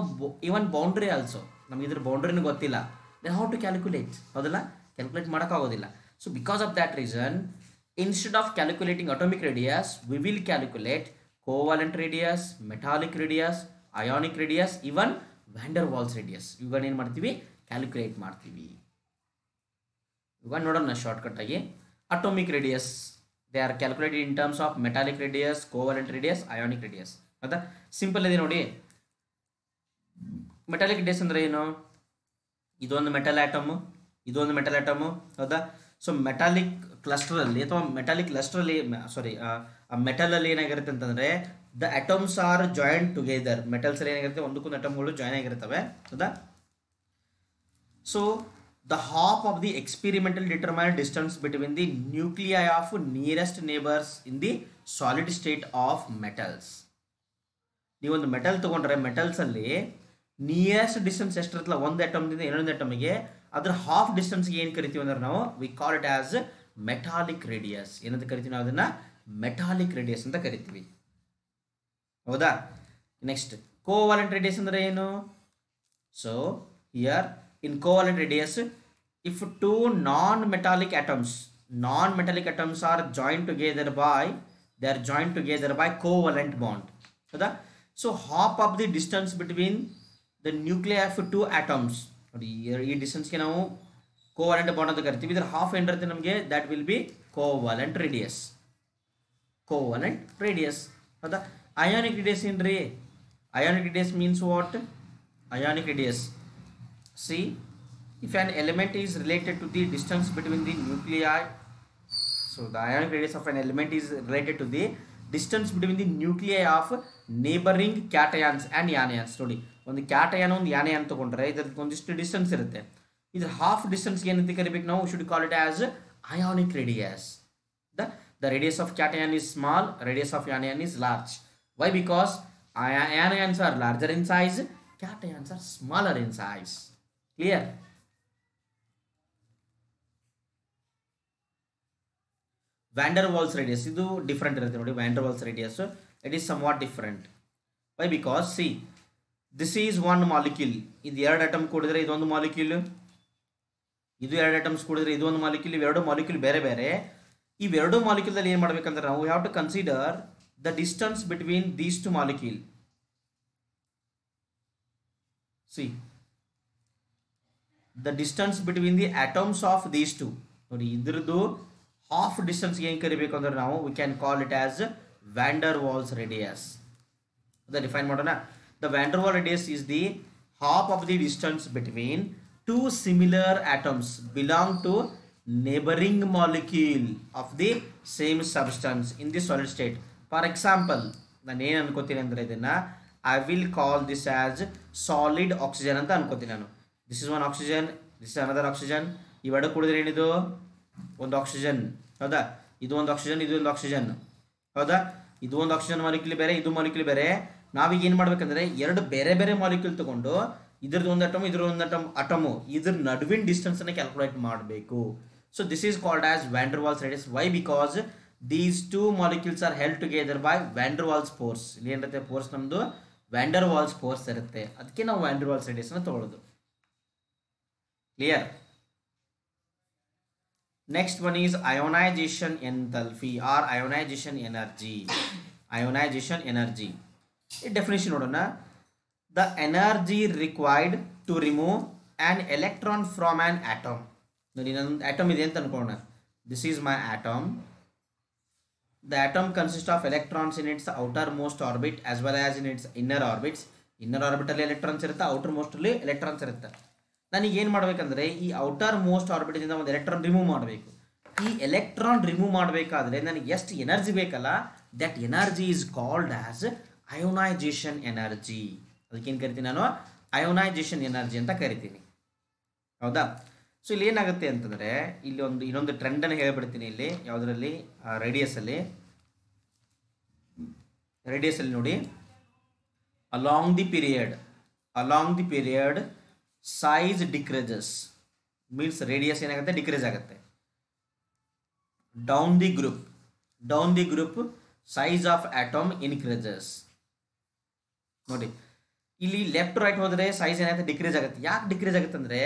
[SPEAKER 1] even boundary also. ನಮ್ಗೆ ಇದ್ರ ಬೌಂಡ್ರಿನೂ ಗೊತ್ತಿಲ್ಲ. ದೆನ್ ಹೌ ಟು ಕ್ಯಾಲ್ಕುಲೇಟ್, ಹೌದಲ್ಲ? ಕ್ಯಾಲ್ಕುಲೇಟ್ ಮಾಡೋಕ್ಕಾಗೋದಿಲ್ಲ. So because of that reason, instead of calculating atomic radius, we will calculate covalent radius, metallic radius, ionic radius, even van der Waals radius. ಇವುಗಳನ್ನ ಏನು ಮಾಡ್ತೀವಿ? Calculate ಮಾಡ್ತೀವಿ. ಇವಾಗ ನೋಡೋಣ ಶಾರ್ಟ್ಕಟ್ ಆಗಿ. Atomic radius, they are calculated in terms of metallic radius, covalent radius, ionic radius. ಹೌದಾ? Simple ಇದೆ ನೋಡಿ. ಮೆಟಾಲಿಕ್ ರೇಡಿಯಸ್ ಅಂದರೆ ಏನು? ಇದೊಂದು ಮೆಟಲ್ ಆಟಮು, ಇದೊಂದು ಮೆಟಲ್ ಆಟಮು, ಹೌದಾ? ಸೊ ಮೆಟಾಲಿಕ್ ಕ್ಲಸ್ಟರಲ್ಲಿ ಅಥವಾ ಮೆಟಾಲಿಕ್ ಕ್ಲಸ್ಟ್ರಲ್ಲಿ, ಸಾರಿ, ಆ ಮೆಟಲಲ್ಲಿ ಏನಾಗಿರುತ್ತೆ ಅಂತಂದರೆ, the atoms are joint together. ಮೆಟಲ್ಸಲ್ಲಿ ಏನಾಗಿರುತ್ತೆ, ಒಂದಕ್ಕೊಂದು ಅಟಮ್ಗಳು ಜಾಯಿನ್ ಆಗಿರ್ತವೆ, ಹೌದಾ? So the half of the experimental determined distance between the nuclei of nearest neighbors in the solid state of metals. ನೀವೊಂದು ಮೆಟಲ್ ತೊಗೊಂಡ್ರೆ, ಮೆಟಲ್ಸಲ್ಲಿ ನಿಯರೆಸ್ಟ್ ಡಿಸ್ಟೆನ್ಸ್ ಎಷ್ಟಿರುತ್ತಲ್ಲ ಒಂದು ಅಟಮ್ದಿಂದ ಇನ್ನೊಂದು ಅಟಮ್ಗೆ, ಅದ್ರ ಹಾಫ್ ಡಿಸ್ಟೆನ್ಸ್ಗೆ ಏನು ಕರಿತೀವಿ ಅಂದ್ರೆ ನಾವು we call it as metallic radius. ಏನಂತ ಕರಿತೀವಿ ನಾವು ಅದನ್ನು? ಮೆಟಾಲಿಕ್ ರೇಡಿಯಸ್ ಅಂತ ಕರಿತೀವಿ, ಹೌದಾ? ನೆಕ್ಸ್ಟ್, ಕೋವಾಲೆಂಟ್ ರೇಡಿಯಸ್ ಅಂದರೆ ಏನು? So here in covalent radius, if two non-metallic atoms are joined together by covalent bond, howda? So half of the distance between the nuclei of two atoms, ಈ distance ಗೆ ನಾವು ಕೋವಾಲೆಂಟ್ bond ಅಂತ ಕರಿತೀವಿ. ಇದರ half ಏನಿರುತ್ತೆ ನಮಗೆ, that will be covalent radius. ಹೌದಾ? ionic radius ಏನ್ರಿ? ionic radius means what? ionic radius, see, if an element is related to the distance between the nuclei, so the ionic radius of an element is related to the distance between the nuclei of neighboring cations and anions. ನೋಡಿ, ಒಂದು cation ಒಂದು ಯಾನಿಯಾನ್ ತಗೊಂಡ್ರೆ ಇದಕ್ಕೆ ಒಂದಿಷ್ಟು distance ಇರುತ್ತೆ. ಇದ್ರ half ಡಿಸ್ಟೆನ್ಸ್ಗೆ ಏನಂತ ಕರಿಬೇಕು ನಾವು? Should call it as ionic radius. The radius of cation is small, radius of anion is large. Why? Because anions are larger in size, cations are smaller in size. Clear? Van der Waals radius, ಇದು different ಇರುತ್ತೆ ನೋಡಿ. Van der Waals radius, it is somewhat different. Why? Because see, this is one molecule. ಇದು ಎರಡು atom ಕೂಡಿದ್ರೆ ಇದೊಂದು molecule, ಇದು ಎರಡು atoms ಕೂಡಿದ್ರೆ ಇದೊಂದು molecule. ಇವೆರಡು ಮಾಲಿಕ್ಯೂಲ್ ಬೇರೆ ಬೇರೆ. ಇವೆರಡು ಮಾಲಿಕ್ಯೂಲ್ದಲ್ಲಿ ಏನು ಮಾಡ್ಬೇಕಂದ್ರೆ ನಾವು have to consider the distance between these two molecule. See, the distance between the atoms of these two, ನೋಡಿ ಇದ್ರದ್ದು ಹಾಫ್ ಡಿಸ್ಟೆನ್ಸ್ ಏನು ಕರಿಬೇಕು ಅಂದ್ರೆ ನಾವು we can call it as van der Waals radius. ಅದನ್ನ ಡಿಫೈನ್ ಮಾಡೋಣ. The van der Waals radius is the half of the distance between two similar atoms belong to neighboring molecule of the same substance in the solid state. For example, ನಾನು ಏನು ಅನ್ಕೋತೀನಿ ಅಂದರೆ ಇದನ್ನು I will call this as solid oxygen ಅಂತ ಅನ್ಕೋತೀನಿ ನಾನು. This is one oxygen, this is another oxygen. ಇವೆರಡು ಕುಡಿದ್ರೆ ಏನಿದು ಒಂದು ಆಕ್ಸಿಜನ್, ಹೌದಾ? ಇದು ಒಂದು ಆಕ್ಸಿಜನ್, ಇದು ಒಂದು ಆಕ್ಸಿಜನ್, ಹೌದಾ? ಇದು ಒಂದು ಆಕ್ಸಿಜನ್ ಮಾಲಿಕ್ಯೂಲ್ ಬೇರೆ, ಇದು ಮಾಲಿಕ್ಯೂಲ್ ಬೇರೆ. ನಾವೀಗ ಏನು ಮಾಡ್ಬೇಕಂದ್ರೆ ಎರಡು ಬೇರೆ ಬೇರೆ ಮಾಲಿಕ್ಯೂಲ್ ತಗೊಂಡು ಇದ್ರದ್ದು ಒಂದು ಅಟಮ್, ಇದ್ರ ಒಂದು ಅಟಮು, ಇದ್ರ ನಡುವಿನ ಡಿಸ್ಟೆನ್ಸ್ ಅನ್ನು ಕ್ಯಾಲ್ಕುಲೇಟ್ ಮಾಡಬೇಕು. So this is called as van der Waals radius. Why? Because these two molecules are held together by van der Waals force. ಇಲ್ಲಿ ಏನಿರುತ್ತೆ ಫೋರ್ಸ್, ನಮ್ಮದು ವ್ಯಾನ್ ಡರ್ ವಾಲ್ಸ್ ಫೋರ್ಸ್ ಇರುತ್ತೆ. ಅದಕ್ಕೆ ನಾವು ವ್ಯಾನ್ ಡರ್ ವಾಲ್ಸ್ ರೇಡಿಯಸ್ ಅನ್ನು ತಗೊಳ್ಳೋದು. Clear? Next one is ionization enthalpy or ionization energy. Ionization energy. Definition ನೋಡೋಣ. The energy required to remove an electron from an atom. ನೋಡಿ ನನ್ನ atom ಇದೆ ಅಂತ ಅನ್ಕೊಳ್ಳೋಣ. This is my atom. The atom consists of electrons in its outermost orbit as well as in its inner orbits. Inner orbit ಅಲ್ಲಿ electrons ಇರುತ್ತೆ, outer most ಅಲ್ಲಿ electrons ಇರುತ್ತೆ. ನನಗೆ ಏನು ಮಾಡಬೇಕಂದ್ರೆ ಈ ಔಟರ್ ಮೋಸ್ಟ್ ಆರ್ಬಿಟಿಂದ ಒಂದು ಎಲೆಕ್ಟ್ರಾನ್ ರಿಮೂವ್ ಮಾಡಬೇಕು. ಈ ಎಲೆಕ್ಟ್ರಾನ್ ರಿಮೂವ್ ಮಾಡಬೇಕಾದ್ರೆ ನನಗೆ ಎಷ್ಟು ಎನರ್ಜಿ ಬೇಕಲ್ಲ, that energy is called as ionisation energy. ಅದಕ್ಕೇನು ಕರಿತೀನಿ ನಾನು? ಅಯೋನೈಜೇಷನ್ ಎನರ್ಜಿ ಅಂತ ಕರಿತೀನಿ, ಹೌದಾ? ಸೊ ಇಲ್ಲಿ ಏನಾಗುತ್ತೆ ಅಂತಂದರೆ ಇಲ್ಲಿ ಇನ್ನೊಂದು ಟ್ರೆಂಡನ್ನು ಹೇಳ್ಬಿಡ್ತೀನಿ. ಇಲ್ಲಿ ಯಾವುದರಲ್ಲಿ? ರೇಡಿಯಸಲ್ಲಿ ನೋಡಿ, along the period size decreases, means radius ಏನಾಗುತ್ತೆ? ಡಿಕ್ರೀಸ್ ಆಗುತ್ತೆ. Down the group size of atom increases. ನೋಡಿ ಇಲ್ಲಿ ಲೆಫ್ಟ್ ರೈಟ್ ಹೋದರೆ ಸೈಜ್ ಏನಾಗುತ್ತೆ? ಡಿಕ್ರೀಸ್ ಆಗುತ್ತೆ. ಯಾಕೆ ಡಿಕ್ರೀಸ್ ಆಗುತ್ತೆ ಅಂದರೆ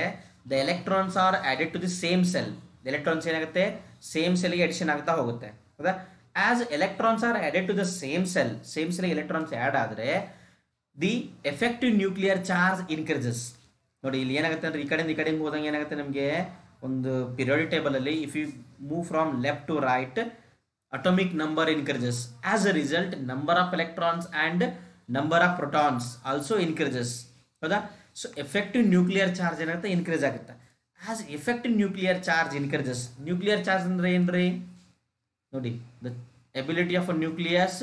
[SPEAKER 1] the electrons are added to the same shell. Electrons ಏನಾಗುತ್ತೆ? ಸೇಮ್ ಸೆಲ್ಗೆ ಎಡಿಷನ್ ಆಗ್ತಾ ಹೋಗುತ್ತೆ, ಹೌದಾ? As electrons are added to the same ಸೆಲ್ಗೆ ಎಲೆಕ್ಟ್ರಾನ್ಸ್ ಆ್ಯಡ್ ಆದರೆ the effective nuclear charge increases. ನೋಡಿ ಇಲ್ಲಿ ಏನಾಗುತ್ತೆ ಅಂದರೆ ಈ ಕಡೆಯಿಂದ ಹೋದಂಗೆ ಏನಾಗುತ್ತೆ ನಮಗೆ ಒಂದು ಪಿರಿಯಾಡಿಕ್ ಟೇಬಲಲ್ಲಿ if you move from left to right atomic number increases. As a result number of electrons and number of protons also increases, ಹೌದಾ? ಸೊ ಎಫೆಕ್ಟಿವ್ ನ್ಯೂಕ್ಲಿಯರ್ ಚಾರ್ಜ್ ಏನಾಗುತ್ತೆ? ಇನ್ಕ್ರೀಸ್ ಆಗುತ್ತೆ. As effective nuclear charge increases. Nuclear charge ಅಂದರೆ ಏನ್ರಿ? ನೋಡಿ the ability of a nucleus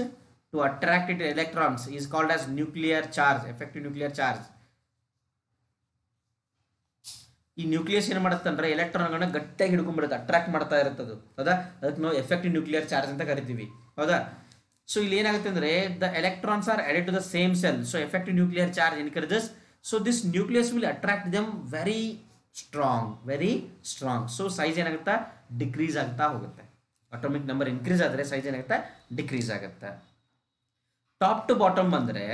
[SPEAKER 1] to attract it electrons is called as nuclear charge, effective nuclear charge. ಈ nucleus ಏನು ಮಾಡುತ್ತೆ ಅಂದರೆ ಎಲೆಕ್ಟ್ರಾನ್ಗಳನ್ನ ಗಟ್ಟಿಯಾಗಿ ಹಿಡ್ಕೊಂಡ್ಬಿಡುತ್ತೆ, ಅಟ್ರಾಕ್ಟ್ ಮಾಡ್ತಾ ಇರುತ್ತದು, ಹೌದಾ? ಅದಕ್ಕೆ ನಾವು ಎಫೆಕ್ಟಿವ್ ನ್ಯೂಕ್ಲಿಯರ್ ಚಾರ್ಜ್ ಅಂತ ಕರಿತೀವಿ, ಹೌದಾ? ಸೊ ಇಲ್ಲಿ ಏನಾಗುತ್ತೆ ಅಂದರೆ the electrons are added to the same shell, so effective nuclear charge increases. So this nucleus will attract them very strong. So size ಏನಾಗುತ್ತೆ? ಡಿಕ್ರೀಸ್ ಆಗ್ತಾ ಹೋಗುತ್ತೆ. ಅಟೋಮಿಕ್ ನಂಬರ್ ಇನ್ಕ್ರೀಸ್ ಆದರೆ ಸೈಜ್ ಏನಾಗುತ್ತೆ? ಡಿಕ್ರೀಸ್ ಆಗುತ್ತೆ. ಟಾಪ್ ಟು ಬಾಟಮ್ ಬಂದರೆ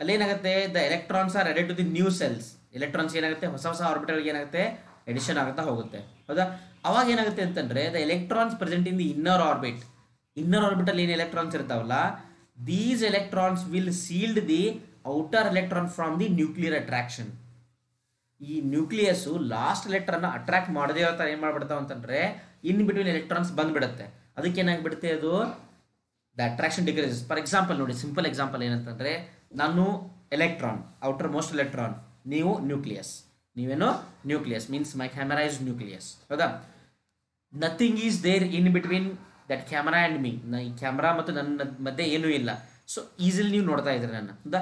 [SPEAKER 1] ಅಲ್ಲೇನಾಗುತ್ತೆ? The electrons are added to the new shells. Electrons ಏನಾಗುತ್ತೆ? ಹೊಸ ಆರ್ಬಿಟಲ್ಗೆ ಏನಾಗುತ್ತೆ? ಎಡಿಷನ್ ಆಗುತ್ತಾ ಹೋಗುತ್ತೆ, ಹೌದಾ? ಅವಾಗ ಏನಾಗುತ್ತೆ ಅಂತಂದರೆ the electrons present in the inner orbital ಏನು ಎಲೆಕ್ಟ್ರಾನ್ಸ್ ಇರ್ತಾವಲ್ಲ, these electrons will sealed the outer electron from the nuclear attraction. ಈ ನ್ಯೂಕ್ಲಿಯಸ್ಸು ಲಾಸ್ಟ್ ಎಲೆಕ್ಟ್ರಾನ್ನ ಅಟ್ರಾಕ್ಟ್ ಮಾಡದೇ ಇರೋ ಥರ ಏನು ಮಾಡ್ಬಿಡ್ತಾವೆ ಅಂತಂದರೆ ಇನ್ ಬಿಟ್ವೀನ್ ಎಲೆಕ್ಟ್ರಾನ್ಸ್ ಬಂದುಬಿಡುತ್ತೆ. ಅದಕ್ಕೆ ಏನಾಗ್ಬಿಡುತ್ತೆ? ಅದು the attraction decreases. For example ನೋಡಿ, ಸಿಂಪಲ್ ಎಕ್ಸಾಂಪಲ್ ಏನಂತಂದರೆ ನಾನು ಎಲೆಕ್ಟ್ರಾನ್, ಔಟರ್ ಮೋಸ್ಟ್ ಎಲೆಕ್ಟ್ರಾನ್, ನೀವು ನ್ಯೂಕ್ಲಿಯಸ್. ನೀವೇನು? Nucleus means my camera is nucleus, ಹೌದಾ? Nothing is there in between that camera and me. ಈ ಕ್ಯಾಮ್ರಾ ಮತ್ತು ನನ್ನ ಮಧ್ಯೆ ಏನೂ ಇಲ್ಲ. ಸೊ ಈಸಿಲಿ ನೀವು ನೋಡ್ತಾ ಇದ್ದೀರಿ ನನ್ನ, ಹೌದಾ?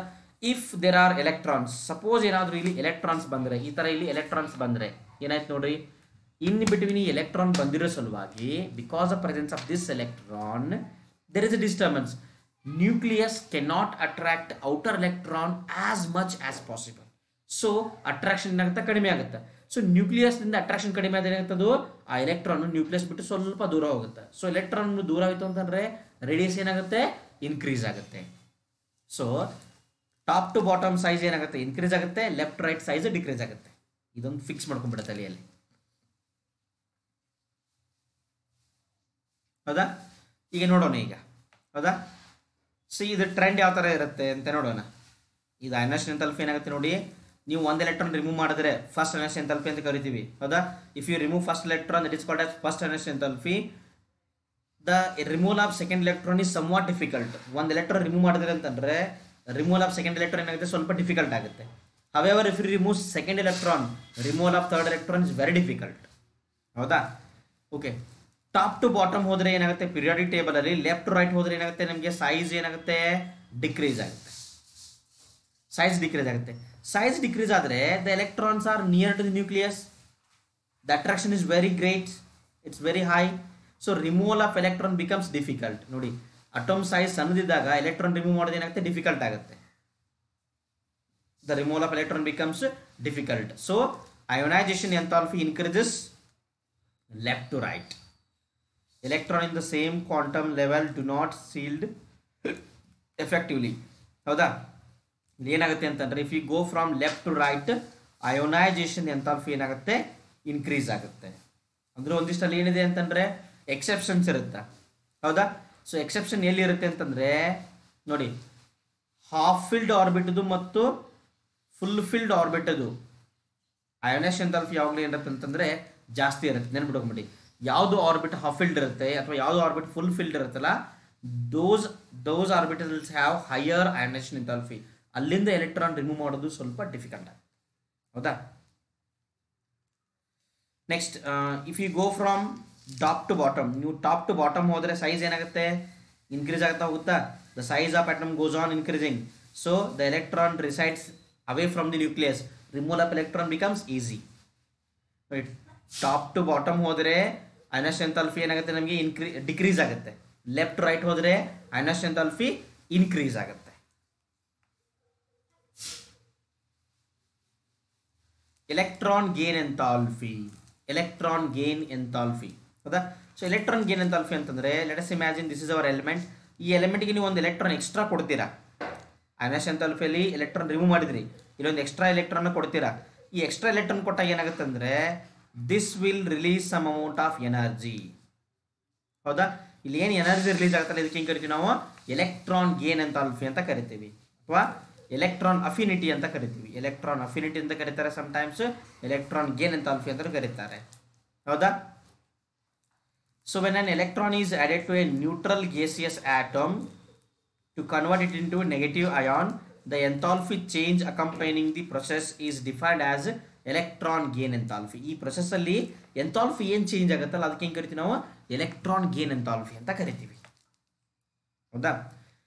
[SPEAKER 1] If there are electrons, suppose ಏನಾದರೂ ಇಲ್ಲಿ ಎಲೆಕ್ಟ್ರಾನ್ಸ್ ಬಂದರೆ, ಈ ಥರ ಇಲ್ಲಿ ಎಲೆಕ್ಟ್ರಾನ್ಸ್ ಬಂದರೆ ಏನಾಯ್ತು ನೋಡ್ರಿ? ಇನ್ ಬಿಟ್ವೀನ್ ಈ ಎಲೆಕ್ಟ್ರಾನ್ ಬಂದಿರೋ ಸಲುವಾಗಿ because of presence of this electron there is a disturbance. Nucleus cannot attract outer electron as much as possible. So attraction ಏನಾಗುತ್ತೆ? ಕಡಿಮೆ ಆಗುತ್ತೆ. ಸೊ ನ್ಯೂಕ್ಲಿಯಸ್ನಿಂದ ಅಟ್ರಾಕ್ಷನ್ ಕಡಿಮೆ ಆದ್ರೆ ಏನಾಗ್ತದೆ? ಆ ಎಲೆಕ್ಟ್ರಾನ್ ನ್ಯೂಕ್ಲಿಯಸ್ ಬಿಟ್ಟು ಸ್ವಲ್ಪ ದೂರ ಹೋಗುತ್ತೆ. ಸೊ ಎಲೆಕ್ಟ್ರಾನ್ ದೂರ ಆಯಿತು ಅಂತಂದರೆ ರೇಡಿಯಸ್ ಏನಾಗುತ್ತೆ? ಇನ್ಕ್ರೀಸ್ ಆಗುತ್ತೆ. So top to bottom size ಏನಾಗುತ್ತೆ? ಇನ್ಕ್ರೀಸ್ ಆಗುತ್ತೆ. ಲೆಫ್ಟ್ ರೈಟ್ ಸೈಜ್ ಡಿಕ್ರೀಸ್ ಆಗುತ್ತೆ. ಇದೊಂದು ಫಿಕ್ಸ್ ಮಾಡ್ಕೊಂಡ್ಬಿಡುತ್ತೆ ತಲೆಯಲ್ಲಿ, ಹೌದಾ? ಈಗ ನೋಡೋಣ, ಹೌದಾ? ಸೊ ಇದು ಟ್ರೆಂಡ್ ಯಾವ ಥರ ಇರುತ್ತೆ ಅಂತ ನೋಡೋಣ. ಇದು ಅಯನೈಸೇಷನ್ ಎಂಥಾಲ್ಪಿ ಏನಾಗುತ್ತೆ ನೋಡಿ, ನೀವು ಒಂದು ಎಲೆಕ್ಟ್ರಾನ್ ರಿಮೂವ್ ಮಾಡಿದ್ರೆ ಫಸ್ಟ್ ಅಯನೈಸೇಷನ್ ಎಂಥಾಲ್ಪಿ ಅಂತ ಕರಿತೀವಿ, ಹೌದಾ? If you remove first electron that is called as first ionisation enthalpy. The removal of second electron is somewhat difficult. ಒಂದು ಎಲೆಕ್ಟ್ರಾನ್ ರಿಮೂವ್ ಮಾಡಿದ್ರೆ ಅಂತಂದರೆ ರಿಮೂವಲ್ ಆಫ್ ಸೆಕೆಂಡ್ ಎಲೆಕ್ಟ್ರಾನ್ ಏನಾಗುತ್ತೆ? ಸ್ವಲ್ಪ difficult ಆಗುತ್ತೆ. However if you remove second electron, removal of third electron is very difficult, ಹೌದಾ? Okay, top to bottom ಹೋದರೆ ಏನಾಗುತ್ತೆ, periodic table ಅಲ್ಲಿ ಲೆಫ್ಟ್ ಟು ರೈಟ್ ಹೋದರೆ ಏನಾಗುತ್ತೆ, ನಮಗೆ ಸೈಜ್ ಏನಾಗುತ್ತೆ, ಡಿಕ್ರೀಸ್ ಆಗುತ್ತೆ. ಸೈಜ್ ಡಿಕ್ರೀಸ್ ಆಗುತ್ತೆ. ಸೈಜ್ ಡಿಕ್ರೀಸ್ ಆದರೆ the electrons are near to the nucleus, the attraction is very great, it's very high. So removal of electron becomes difficult. ನೋಡಿ, atom size ಸಣ್ಣದಿದ್ದಾಗ electron remove ಮಾಡೋದು ಏನಾಗುತ್ತೆ, difficult ಆಗುತ್ತೆ. The removal of electron becomes difficult. So ionisation enthalpy increases left to right. Electron in the same quantum level do not shield effectively. ಹೌದಾ, ಇಲ್ಲಿ ಏನಾಗುತ್ತೆ ಅಂತಂದ್ರೆ, if you go from left to right, ionisation enthalpy ಏನಾಗುತ್ತೆ, increase ಆಗುತ್ತೆ. ಅಂದ್ರೆ ಒಂದಿಷ್ಟಲ್ಲಿ ಏನಿದೆ ಅಂತಂದ್ರೆ exceptions ಇರುತ್ತೆ. ಹೌದಾ, ಸೊ ಎಕ್ಸೆಪ್ಷನ್ ಎಲ್ಲಿ ಇರುತ್ತೆ ಅಂತಂದ್ರೆ, ನೋಡಿ, ಹಾಫ್ ಫಿಲ್ಡ್ ಆರ್ಬಿಟ್ದು ಮತ್ತು ಫುಲ್ ಫಿಲ್ಡ್ ಆರ್ಬಿಟ್ದು ಅಯೋನೈಸೇಷನ್ ಎಂಥಾಲ್ಪಿ ಯಾವಾಗಲೂ ಏನಿರುತ್ತೆ ಅಂತಂದ್ರೆ ಜಾಸ್ತಿ ಇರುತ್ತೆ. ನೆನ್ಬಿಟ್ಕೊಂಬಿಡಿ, ಯಾವುದು ಆರ್ಬಿಟ್ ಹಾಫ್ ಫಿಲ್ಡ್ ಇರುತ್ತೆ ಅಥವಾ ಯಾವುದು ಆರ್ಬಿಟ್ ಫುಲ್ ಫಿಲ್ಡ್ ಇರುತ್ತಲ್ಲ, those orbitals have higher ionisation enthalpy. ಅಲ್ಲಿಂದ ಎಲೆಕ್ಟ್ರಾನ್ ರಿಮೂವ್ ಮಾಡೋದು ಸ್ವಲ್ಪ ಡಿಫಿಕಲ್ಟ್ ಆಗುತ್ತೆ. ಹೌದಾ, next, if you go from top to bottom, ನೀವು ಟಾಪ್ ಟು ಬಾಟಮ್ ಹೋದರೆ ಸೈಜ್ ಏನಾಗುತ್ತೆ, ಇನ್ಕ್ರೀಸ್ ಆಗ್ತಾ ಹೋಗುತ್ತಾ. The size of atom goes on increasing. So the electron resides away from the nucleus, removal of electron becomes easy. Right, top to bottom ಹೋದರೆ ionisation enthalpy ಏನಾಗುತ್ತೆ, ನಮಗೆ decrease ಆಗುತ್ತೆ. Left to right ಹೋದರೆ ionisation enthalpy increase ಆಗುತ್ತೆ. Electron gain enthalpy, electron gain enthalpy. ಹೌದಾ, so electron gain enthalpy ಅಂತಂದ್ರೆ, let us imagine this is hour element. ಈ ಎಲಿಮೆಂಟ್ಗೆ ನೀವು ಒಂದು ಎಲೆಕ್ಟ್ರಾನ್ ಎಕ್ಸ್ಟ್ರಾ ಕೊಡ್ತೀರಾ. ಅಯೋನೈಸೇಷನ್ ಎಂಥಾಲ್ಪಿಯಲ್ಲಿ ಎಲೆಕ್ಟ್ರಾನ್ ರಿಮೂವ್ ಮಾಡಿದ್ರಿ, ಇಲ್ಲೊಂದು ಎಕ್ಸ್ಟ್ರಾ ಎಲೆಕ್ಟ್ರಾನ್ ಕೊಡ್ತೀರಾ. ಈ ಎಕ್ಸ್ಟ್ರಾ ಎಲೆಕ್ಟ್ರಾನ್ ಕೊಟ್ಟಾಗ ಏನಾಗುತ್ತೆ ಅಂದ್ರೆ, this will release some amount of energy. ಹೌದಾ, ಇಲ್ಲಿ ಏನು ಎನರ್ಜಿ ರಿಲೀಸ್ ಆಗ್ತಲ್ಲ, ಇದಕ್ಕೆ ಏನು ಕರಿತೀವಿ ನಾವು, ಎಲೆಕ್ಟ್ರಾನ್ ಗೇನ್ ಎಂಥಾಲ್ಪಿ ಅಂತ ಕರಿತೀವಿ, ಅಥವಾ ಎಲೆಕ್ಟ್ರಾನ್ ಅಫಿನಿಟಿ ಅಂತ ಕರಿತೀವಿ. ಎಲೆಕ್ಟ್ರಾನ್ ಅಫಿನಿಟಿ ಅಂತ ಕರೀತಾರೆ, ಸಮ್ಟೈಮ್ಸ್ ಎಲೆಕ್ಟ್ರಾನ್ ಗೇನ್ ಎಂಥಾಲ್ಪಿ ಅಂತ ಕರೀತಾರೆ. ಹೌದಾ, so when an electron is added to a neutral gaseous atom to convert it into a negative ion, the enthalpy change accompanying the process is defined as electron gain enthalpy. ಈ process ಅಲ್ಲಿ enthalpy ಏನು change ಆಗುತ್ತಲ್ಲ, ಅದಕ್ಕೆ ಏನು ಕರಿತೀವಿ ನಾವು, electron gain enthalpy ಅಂತ ಕರಿತೀವಿ. ಹೌದಾ,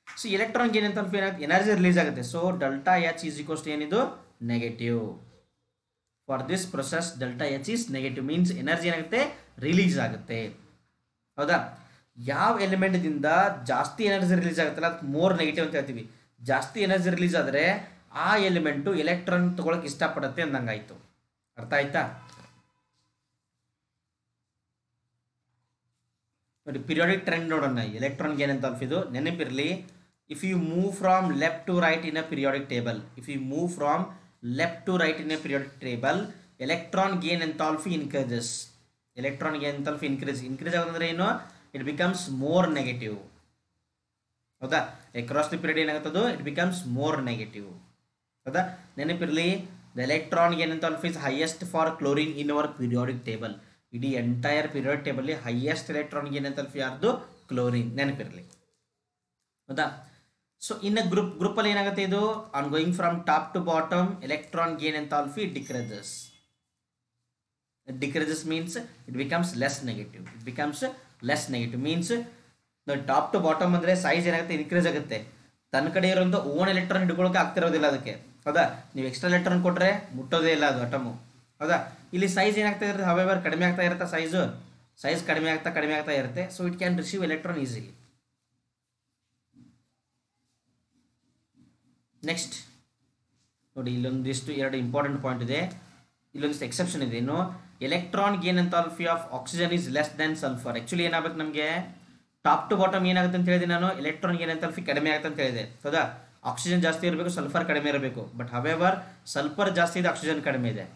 [SPEAKER 1] ಸೊ ಎಲೆಕ್ಟ್ರಾನ್ ಗೇನ್ ಎಂಥಾಲ್ಪಿ ಏನಾಗುತ್ತೆ, ಎನರ್ಜಿ ರಿಲೀಸ್ ಆಗುತ್ತೆ. So delta H is equals to ಏನಿದು, negative. For this process delta H is negative, means energy ಏನಾಗುತ್ತೆ, ರಿಲೀಸ್ ಆಗುತ್ತೆ. ಹೌದಾ, ಯಾವ ಎಲಿಮೆಂಟ್ದಿಂದ ಜಾಸ್ತಿ ಎನರ್ಜಿ ರಿಲೀಸ್ ಆಗುತ್ತಲ್ಲ ಅದಕ್ಕೆ ಮೋರ್ ನೆಗೆಟಿವ್ ಅಂತ ಹೇಳ್ತೀವಿ. ಜಾಸ್ತಿ ಎನರ್ಜಿ ರಿಲೀಸ್ ಆದರೆ ಆ ಎಲಿಮೆಂಟು ಎಲೆಕ್ಟ್ರಾನ್ ತಗೊಳಕ್ಕೆ ಇಷ್ಟಪಡುತ್ತೆ ಅಂದಂಗಾಯ್ತು. ಅರ್ಥ ಆಯ್ತಾ? ನೋಡಿ, ಪಿರಿಯಾಡಿಕ್ ಟ್ರೆಂಡ್ ನೋಡೋಣ. ಎಲೆಕ್ಟ್ರಾನ್ ಗೇನ್ ಎಂಥಾಲ್ಪಿ ಇದು ನೆನಪಿರಲಿ. If you move from left to right in a periodic table, if you move from left to right in a periodic table, electron gain enthalpy increases. Electron gain enthalpy increase ಆಗೋದಂದ್ರೆ ಏನು, it becomes more negative. ಹೌದಾ, across the period ಏನಾಗುತ್ತದು, it becomes more negative. ಹೌದಾ, ನೆನಪಿರಲಿ, the electron gain enthalpy is highest for chlorine in our periodic table. ಇಡೀ entire periodic table highest electron gain enthalpy ಯಾರ್ದು, chlorine. ನೆನಪಿರಲಿ. ಹೌದಾ, so in group ಅಲ್ಲಿ ಏನಾಗುತ್ತೆ, ಇದು on going from top to bottom electron gain enthalpy decreases. Decreases means it becomes less negative. It becomes less negative means the top to bottom ಅಂದ್ರೆ size ಏನಾಗುತ್ತೆ, increase ಆಗುತ್ತೆ. ತನ್ನ ಕಡೆ ಇರೋಂಥ ಓನ್ ಎಲೆಕ್ಟ್ರಾನ್ ಹಿಡ್ಕೊಳ್ಳೋಕೆ ಆಗ್ತಿರೋದಿಲ್ಲ ಅದಕ್ಕೆ. ಹೌದಾ, ನೀವು ಎಕ್ಸ್ಟ್ರಾ ಎಲೆಕ್ಟ್ರಾನ್ ಕೊಟ್ಟರೆ ಮುಟ್ಟೋದೇ ಇಲ್ಲ ಅದು ಅಟಮು. ಹೌದಾ, ಇಲ್ಲಿ ಸೈಜ್ ಏನಾಗ್ತಾ ಇರುತ್ತೆ, ಹವೆವರ್ ಕಡಿಮೆ ಆಗ್ತಾ ಇರುತ್ತೆ. ಸೈಜ್ ಕಡಿಮೆ ಆಗ್ತಾ ಇರುತ್ತೆ. So it can receive electron easily. Next ನೋಡಿ, ಇಲ್ಲೊಂದಿಷ್ಟು ಎರಡು ಇಂಪಾರ್ಟೆಂಟ್ ಪಾಯಿಂಟ್ ಇದೆ. ಇಲ್ಲೊಂದಿಷ್ಟು ಎಕ್ಸೆಪ್ಷನ್ ಇದೆ. ಇನ್ನು electron gain enthalpy of oxygen is less than sulphur. Actually ಏನಾಗಬೇಕು, ನಮಗೆ ಟಾಪ್ ಟು ಬಾಟಮ್ ಏನಾಗುತ್ತೆ ಅಂತ ಹೇಳಿದೆ ನಾನು, ಎಲೆಕ್ಟ್ರಾನ್ ಗೇನ್ ಎಂಥಾಲ್ಪಿ ಕಡಿಮೆ ಆಗುತ್ತೆ ಅಂತ ಹೇಳಿದೆ. ಹೌದಾ, ಆಕ್ಸಿಜನ್ ಜಾಸ್ತಿ ಇರಬೇಕು, ಸಲ್ಫರ್ ಕಡಿಮೆ ಇರಬೇಕು. ಬಟ್ ಹವೆವರ್ ಸಲ್ಫರ್ ಜಾಸ್ತಿ ಇದೆ, ಆಕ್ಸಿಜನ್ ಕಡಿಮೆ ಇದೆ.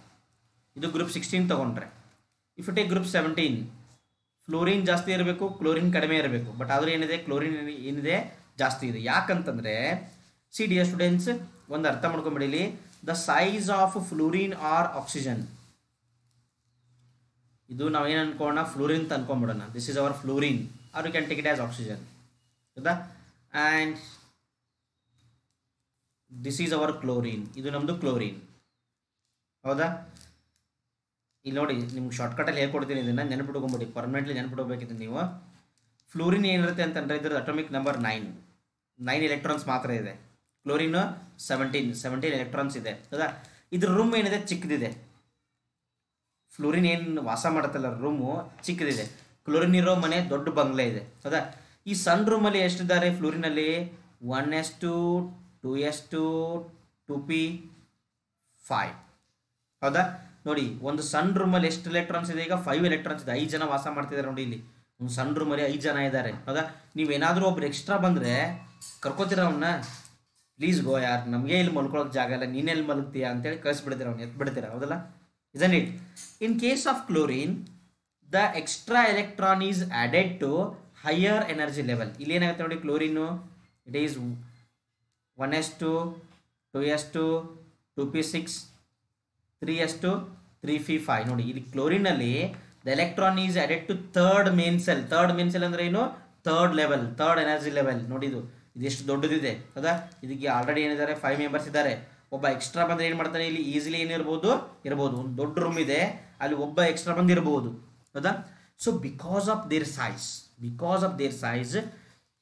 [SPEAKER 1] ಇದು ಗ್ರೂಪ್ 16 ತಗೊಂಡ್ರೆ. If it A group 17, fluorine ಜಾಸ್ತಿ ಇರಬೇಕು, ಕ್ಲೋರಿನ್ ಕಡಿಮೆ ಇರಬೇಕು. ಬಟ್ ಆದರೂ ಏನಿದೆ, ಕ್ಲೋರಿನ್ ಏನಿದೆ ಜಾಸ್ತಿ ಇದೆ. ಯಾಕಂತಂದರೆ ಸಿ ಡಿಯರ್ ಸ್ಟೂಡೆಂಟ್ಸ್, ಒಂದು ಅರ್ಥ ಮಾಡ್ಕೊಂಬಿಡಿಲಿ. The size of fluorine or oxygen, ಇದು ನಾವೇನು ಅನ್ಕೋಣ, ಫ್ಲೋರಿನ್ ಅಂತ ಅನ್ಕೊಂಡ್ಬಿಡೋಣ. This is our fluorine, or you can take it as oxygen. ಹೌದಾ, and this is our chlorine, ಇದು ನಮ್ಮದು ಕ್ಲೋರಿನ್. ಹೌದಾ, ಇಲ್ಲಿ ನೋಡಿ ನಿಮ್ಗೆ ಶಾರ್ಟ್ಕಟಲ್ಲಿ ಹೇಳ್ಕೊಡ್ತೀನಿ, ಇದನ್ನು ನೆನಪಿಟ್ಕೊಂಬಿಡಿ, ಪರ್ಮನೆಂಟ್ಲಿ ನೆನಪಿಟ್ಕೋಬೇಕಿದೆ ನೀವು. ಫ್ಲೋರಿನ್ ಏನಿರುತ್ತೆ ಅಂತಂದರೆ ಇದ್ರ ಅಟೋಮಿಕ್ ನಂಬರ್ 9 ಎಲೆಕ್ಟ್ರಾನ್ಸ್ ಮಾತ್ರ ಇದೆ. ಕ್ಲೋರಿನ್ 17 ಎಲೆಕ್ಟ್ರಾನ್ಸ್ ಇದೆ, ಹೌದಾ. ಇದ್ರ ರೂಮ್ ಏನಿದೆ ಚಿಕ್ಕದಿದೆ. ಫ್ಲೋರಿನ್ ಏನು ವಾಸ ಮಾಡುತ್ತಲ್ಲ ರೂಮು ಚಿಕ್ಕದಿದೆ. ಕ್ಲೋರಿನ್ ಇರೋ ಮನೆ ದೊಡ್ಡ ಬಂಗ್ಲೆ ಇದೆ, ಹೌದಾ. ಈ ಸಣ್ಣ ರೂಮಲ್ಲಿ ಎಷ್ಟಿದ್ದಾರೆ ಫ್ಲೋರಿನಲ್ಲಿ? 1s2 2s2 2p5, ಹೌದಾ. ನೋಡಿ ಒಂದು ಸಣ್ಣ ರೂಮಲ್ಲಿ ಎಷ್ಟು ಎಲೆಕ್ಟ್ರಾನ್ಸ್ ಇದೆ? ಈಗ 5 ಎಲೆಕ್ಟ್ರಾನ್ಸ್ ಇದೆ. 5 ಜನ ವಾಸ ಮಾಡ್ತಿದ್ದಾರೆ ನೋಡಿ. ಇಲ್ಲಿ ಒಂದು ಸಣ್ಣ ರೂಮಲ್ಲಿ 5 ಜನ ಇದ್ದಾರೆ, ಹೌದಾ. ನೀವೇನಾದರೂ ಒಬ್ರು ಎಕ್ಸ್ಟ್ರಾ ಬಂದರೆ ಕರ್ಕೋತೀರ ಅವನ್ನ, ಪ್ಲೀಸ್ ಗೋ ಯಾರು, ನಮಗೆ ಇಲ್ಲಿ ಮಲ್ಕೊಳ್ಳೋಕೆ ಜಾಗ ಇಲ್ಲ, ನೀನೆಲ್ಲಿ ಮಲಗ್ತೀಯಾ ಅಂತೇಳಿ ಕಳಿಸ್ಬಿಡ್ತೀರ, ಅವ್ನು ಎತ್ಬಿಡ್ತೀರ, ಹೌದಲ್ಲ. isn't it? In case of chlorine, the extra electron is added to higher energy level. ಇಲ್ಲಿ ಏನಾಗುತ್ತೆ ನೋಡಿ, chlorine it is 1s2 2s2 2p6 3s2 3p5. ನೋಡಿ ಇಲ್ಲಿ ಕ್ಲೋರಿನಲ್ಲಿ the electron is added to third main shell. Third main shell ಅಂದ್ರೆ ಏನು? Third level, third energy level. ನೋಡಿ ಇದು ಎಷ್ಟು ದೊಡ್ಡದಿದೆ, ಹೌದಾ. ಇದಕ್ಕೆ ಆಲ್ರೆಡಿ ಏನಿದ್ದಾರೆ 5 ಮೆಂಬರ್ಸ್ ಇದ್ದಾರೆ. ಒಬ್ಬ ಎಕ್ಸ್ಟ್ರಾ ಬಂದರೆ ಏನು ಮಾಡ್ತಾನೆ? ಇಲ್ಲಿ ಈಸಿಲಿ ಏನಿರ್ಬೋದು ಇರ್ಬೋದು. ಒಂದು ದೊಡ್ಡ ರೂಮ್ ಇದೆ, ಅಲ್ಲಿ ಒಬ್ಬ ಎಕ್ಸ್ಟ್ರಾ ಬಂದಿರ್ಬೋದು, ಹೌದಾ. So because of their size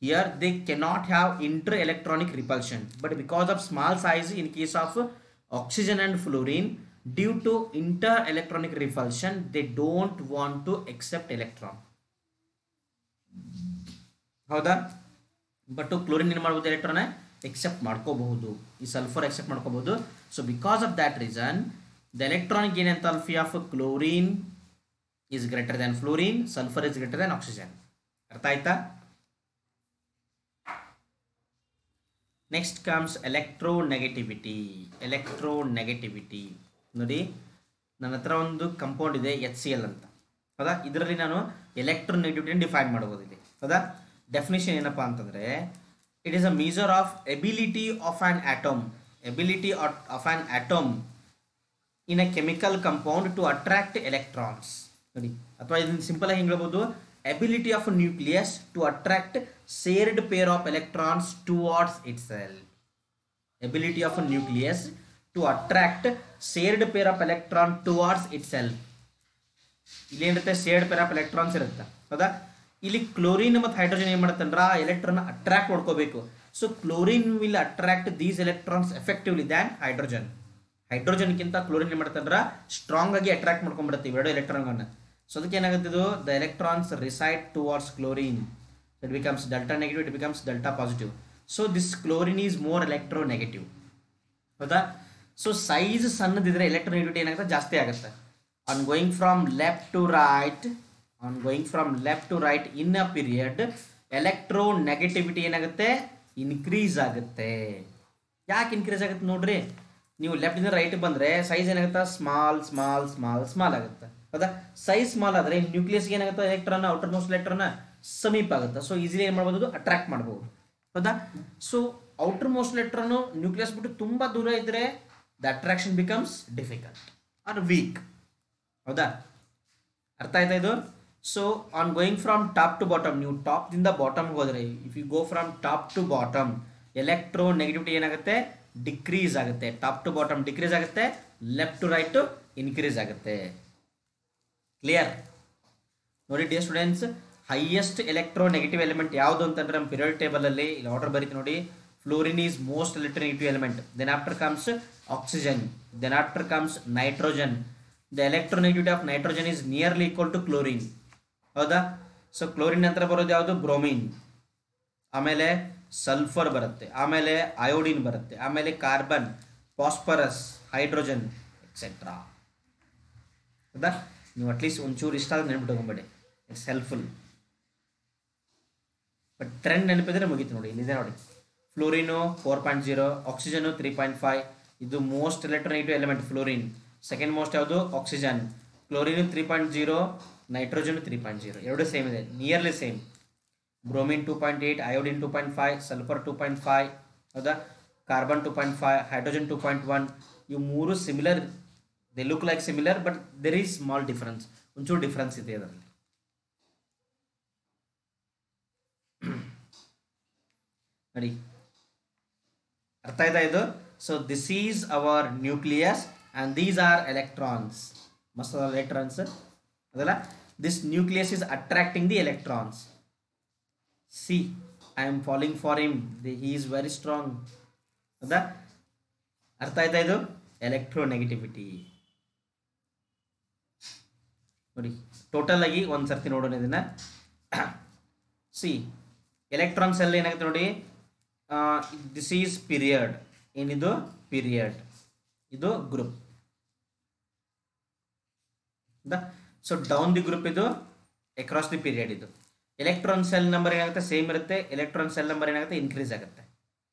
[SPEAKER 1] here they cannot have inter electronic repulsion. But because of small size in case of oxygen and fluorine, due to inter electronic repulsion they don't want to accept electron, ಹೌದಾ. But chlorine ಏನು ಮಾಡ್ಬೋದು? Electron accept ಮಾಡ್ಕೋಬಹುದು, ಈ sulphur accept ಮಾಡ್ಕೋಬಹುದು. So because of that reason the electronic gain enthalpy of chlorine is greater than fluorine, sulphur is greater than oxygen. ಅರ್ಥ ಆಯ್ತಾ? Next comes electronegativity. ನೋಡಿ ನನ್ನ ಹತ್ರ ಒಂದು ಕಂಪೌಂಡ್ ಇದೆ HCl ಅಂತ, ಹೌದಾ. ಇದರಲ್ಲಿ ನಾನು ಎಲೆಕ್ಟ್ರೋನೆಗೆಟಿವಿಟಿಯನ್ನು ಡಿಫೈನ್ ಮಾಡ್ಬೋದು ಇಲ್ಲಿ, ಹೌದಾ. ಡೆಫಿನೇಷನ್ ಏನಪ್ಪ ಅಂತಂದರೆ, it is a measure of ability of an atom in a chemical compound to attract electrons. ನೋಡಿ, ಅಥವಾ ಇದನ್ನ ಸಿಂಪಲ್ ಆಗಿ ಹೇಳ್ಬೋದು, ability of a nucleus to attract shared pair of electrons towards itself. Ability of a nucleus to attract shared pair of electron towards itself. ಇಲ್ಲಿ ಏನಿರುತ್ತೆ? ಶೇರ್ಡ್ peer of electrons ಇರುತ್ತೆ, ಹೌದಾ. ಇಲ್ಲಿ ಕ್ಲೋರಿನ್ ಮತ್ತು ಹೈಡ್ರೋಜನ್ ಏನು ಮಾಡುತ್ತಂದ್ರೆ ಆ ಎಲೆಕ್ಟ್ರಾನ್ ಅಟ್ರಾಕ್ಟ್ ಮಾಡ್ಕೋಬೇಕು. So chlorine will attract these electrons effectively than hydrogen. ಹೈಡ್ರೋಜನ್ಗಿಂತ ಕ್ಲೋರಿನ್ ಏನು ಮಾಡ್ತಂದ್ರೆ ಸ್ಟ್ರಾಂಗ್ ಆಗಿ ಅಟ್ರಾಕ್ಟ್ ಮಾಡ್ಕೊಂಡ್ಬಿಡುತ್ತೆ ಇವೆರಡು ಎಲೆಕ್ಟ್ರಾನ್ಗಳನ್ನ. ಸೊ ಅದಕ್ಕೆ ಏನಾಗುತ್ತೆ, ಇದು the electrons reside towards chlorine, it becomes delta negative, it becomes delta positive. So this chlorine is more electronegative, ಹೌದಾ. So size ಸಣ್ಣದಿದ್ರೆ ಎಲೆಕ್ಟ್ರೋನೆಗೆಟಿವಿಟಿ ಏನಾಗುತ್ತೆ? ಜಾಸ್ತಿ ಆಗುತ್ತೆ. On going from left to right in a period electronegativity ಏನಾಗುತ್ತೆ? Increase ಆಗುತ್ತೆ. ಯಾಕೆ increase ಆಗುತ್ತೆ ನೋಡ್ರಿ, ನೀವು ಲೆಫ್ಟಿಂದ ರೈಟ್ ಬಂದರೆ ಸೈಜ್ ಏನಾಗುತ್ತೆ? ಸ್ಮಾಲ್ ಆಗುತ್ತೆ, ಹೌದಾ. ಸೈಜ್ ಸ್ಮಾಲ್ ಆದರೆ ನ್ಯೂಕ್ಲಿಯಸ್ಗೆ ಏನಾಗುತ್ತೆ? ಎಲೆಕ್ಟ್ರಾನ್, ಔಟರ್ ಮೋಸ್ಟ್ ಎಲೆಕ್ಟ್ರಾನ್ ಸಮೀಪ ಆಗುತ್ತೆ. ಸೊ ಈಸಿಲಿ ಏನು ಮಾಡ್ಬೋದು? ಅಟ್ರಾಕ್ಟ್ ಮಾಡ್ಬೋದು, ಹೌದಾ. So outermost electron nucleus ಬಿಟ್ಟು ತುಂಬ ದೂರ ಇದ್ದರೆ the attraction becomes difficult or weak, ಹೌದಾ. ಅರ್ಥ ಆಯ್ತಾ ಇದು? So on going from top to bottom, ನೀವು ಟಾಪ್ದಿಂದ ಬಾಟಮ್ಗೆ ಹೋದರೆ, if you go from top to bottom electronegativity ಏನಾಗುತ್ತೆ? ಡಿಕ್ರೀಸ್ ಆಗುತ್ತೆ. ಟಾಪ್ ಟು ಬಾಟಮ್ ಡಿಕ್ರೀಸ್ ಆಗುತ್ತೆ, ಲೆಫ್ಟ್ ಟು ರೈಟ್ ಇನ್ಕ್ರೀಸ್ ಆಗುತ್ತೆ. ಕ್ಲಿಯರ್? ನೋಡಿ dear students, highest electronegative element ಯಾವುದು ಅಂತಂದ್ರೆ ನಮ್ಮ ಪೀರಿಯಡ್ ಟೇಬಲಲ್ಲಿ ಇಲ್ಲಿ ಆರ್ಡರ್ ಬರೀತಿ ನೋಡಿ. Fluorine is most electronegative element, then after comes oxygen, then after comes nitrogen. The electronegativity of nitrogen is nearly equal to chlorine, ಹೌದಾ. So chlorine ನಂತರ ಬರೋದು ಯಾವುದು? ಬ್ರೋಮಿನ್, ಆಮೇಲೆ ಸಲ್ಫರ್ ಬರುತ್ತೆ, ಆಮೇಲೆ ಅಯೋಡಿನ್ ಬರುತ್ತೆ, ಆಮೇಲೆ ಕಾರ್ಬನ್, ಫಾಸ್ಫರಸ್, ಹೈಡ್ರೋಜನ್ ಎಕ್ಸೆಟ್ರಾ, ಹೌದಾ. ನೀವು ಅಟ್ಲೀಸ್ಟ್ ಒಂಚೂರು ಇಷ್ಟ ಆದ್ರೆ ನೆನ್ಬಿಟ್ಕೊಂಬೇಡಿ, ಇಟ್ಸ್ ಹೆಲ್ಪ್ಫುಲ್. ಬಟ್ ಟ್ರೆಂಡ್ ನೆನಪಿದ್ರೆ ಮುಗೀತು ನೋಡಿ. ಇಲ್ಲಿದೆ ನೋಡಿ, ಫ್ಲೋರಿನು 4.0, ಆಕ್ಸಿಜನು 3.5. ಇದು most electronegative element fluorine. Second most ಯಾವುದು? ಆಕ್ಸಿಜನ್. ಕ್ಲೋರಿನ್ 3.0, ನೈಟ್ರೋಜನ್ 3.0, ಎರಡು ಸೇಮ್ ಇದೆ, nearly same. Bromine 2.8, iodine 2.5, sulphur 2.5, ಹೌದಾ. Carbon 2.5, hydrogen 2.1. ಇವು ಮೂರು similar, they look like similar, but there is small difference, ಒಂಚೂರು ಡಿಫರೆನ್ಸ್ ಇದೆ ಅದರಲ್ಲಿ. ನೋಡಿ, ಅರ್ಥ ಆಯ್ತಾ ಇದು? So this is hour nucleus and these are electrons. ಮಸ್ತ್ ಎಲೆಕ್ಟ್ರಾನ್ಸ್ ಅದಲ್ಲ. This nucleus is attracting the electrons. See I am following for him, he is very strong. ಹೌದಾ, ಅರ್ಥ ಆಯ್ತಾ? ಇದು ಎಲೆಕ್ಟ್ರೋನೆಗೆಟಿವಿಟಿ ನೋಡಿ. ಟೋಟಲ್ ಆಗಿ ಒಂದು ಸರ್ತಿ ನೋಡೋಣ ಇದನ್ನ. ಸಿ ಎಲೆಕ್ಟ್ರಾನ್ಸ್ ಎಲ್ಲ ಏನಾಗುತ್ತೆ ನೋಡಿ, ದಿಸ್ ಈಸ್ ಪೀರಿಯಡ್. ಏನಿದು ಪೀರಿಯಡ್, ಇದು group. So down the group ಇದು ಅಕ್ರಾಸ್ ದಿ ಪೀರಿಯಡ್. ಇದು ಎಲೆಕ್ಟ್ರಾನ್ ಸೆಲ್ ನಂಬರ್ ಏನಾಗುತ್ತೆ ಸೇಮ್ ಇರುತ್ತೆ, ಎಲೆಕ್ಟ್ರಾನ್ ಸೆಲ್ ನಂಬರ್ ಏನಾಗುತ್ತೆ ಇನ್ಕ್ರೀಸ್ ಆಗುತ್ತೆ.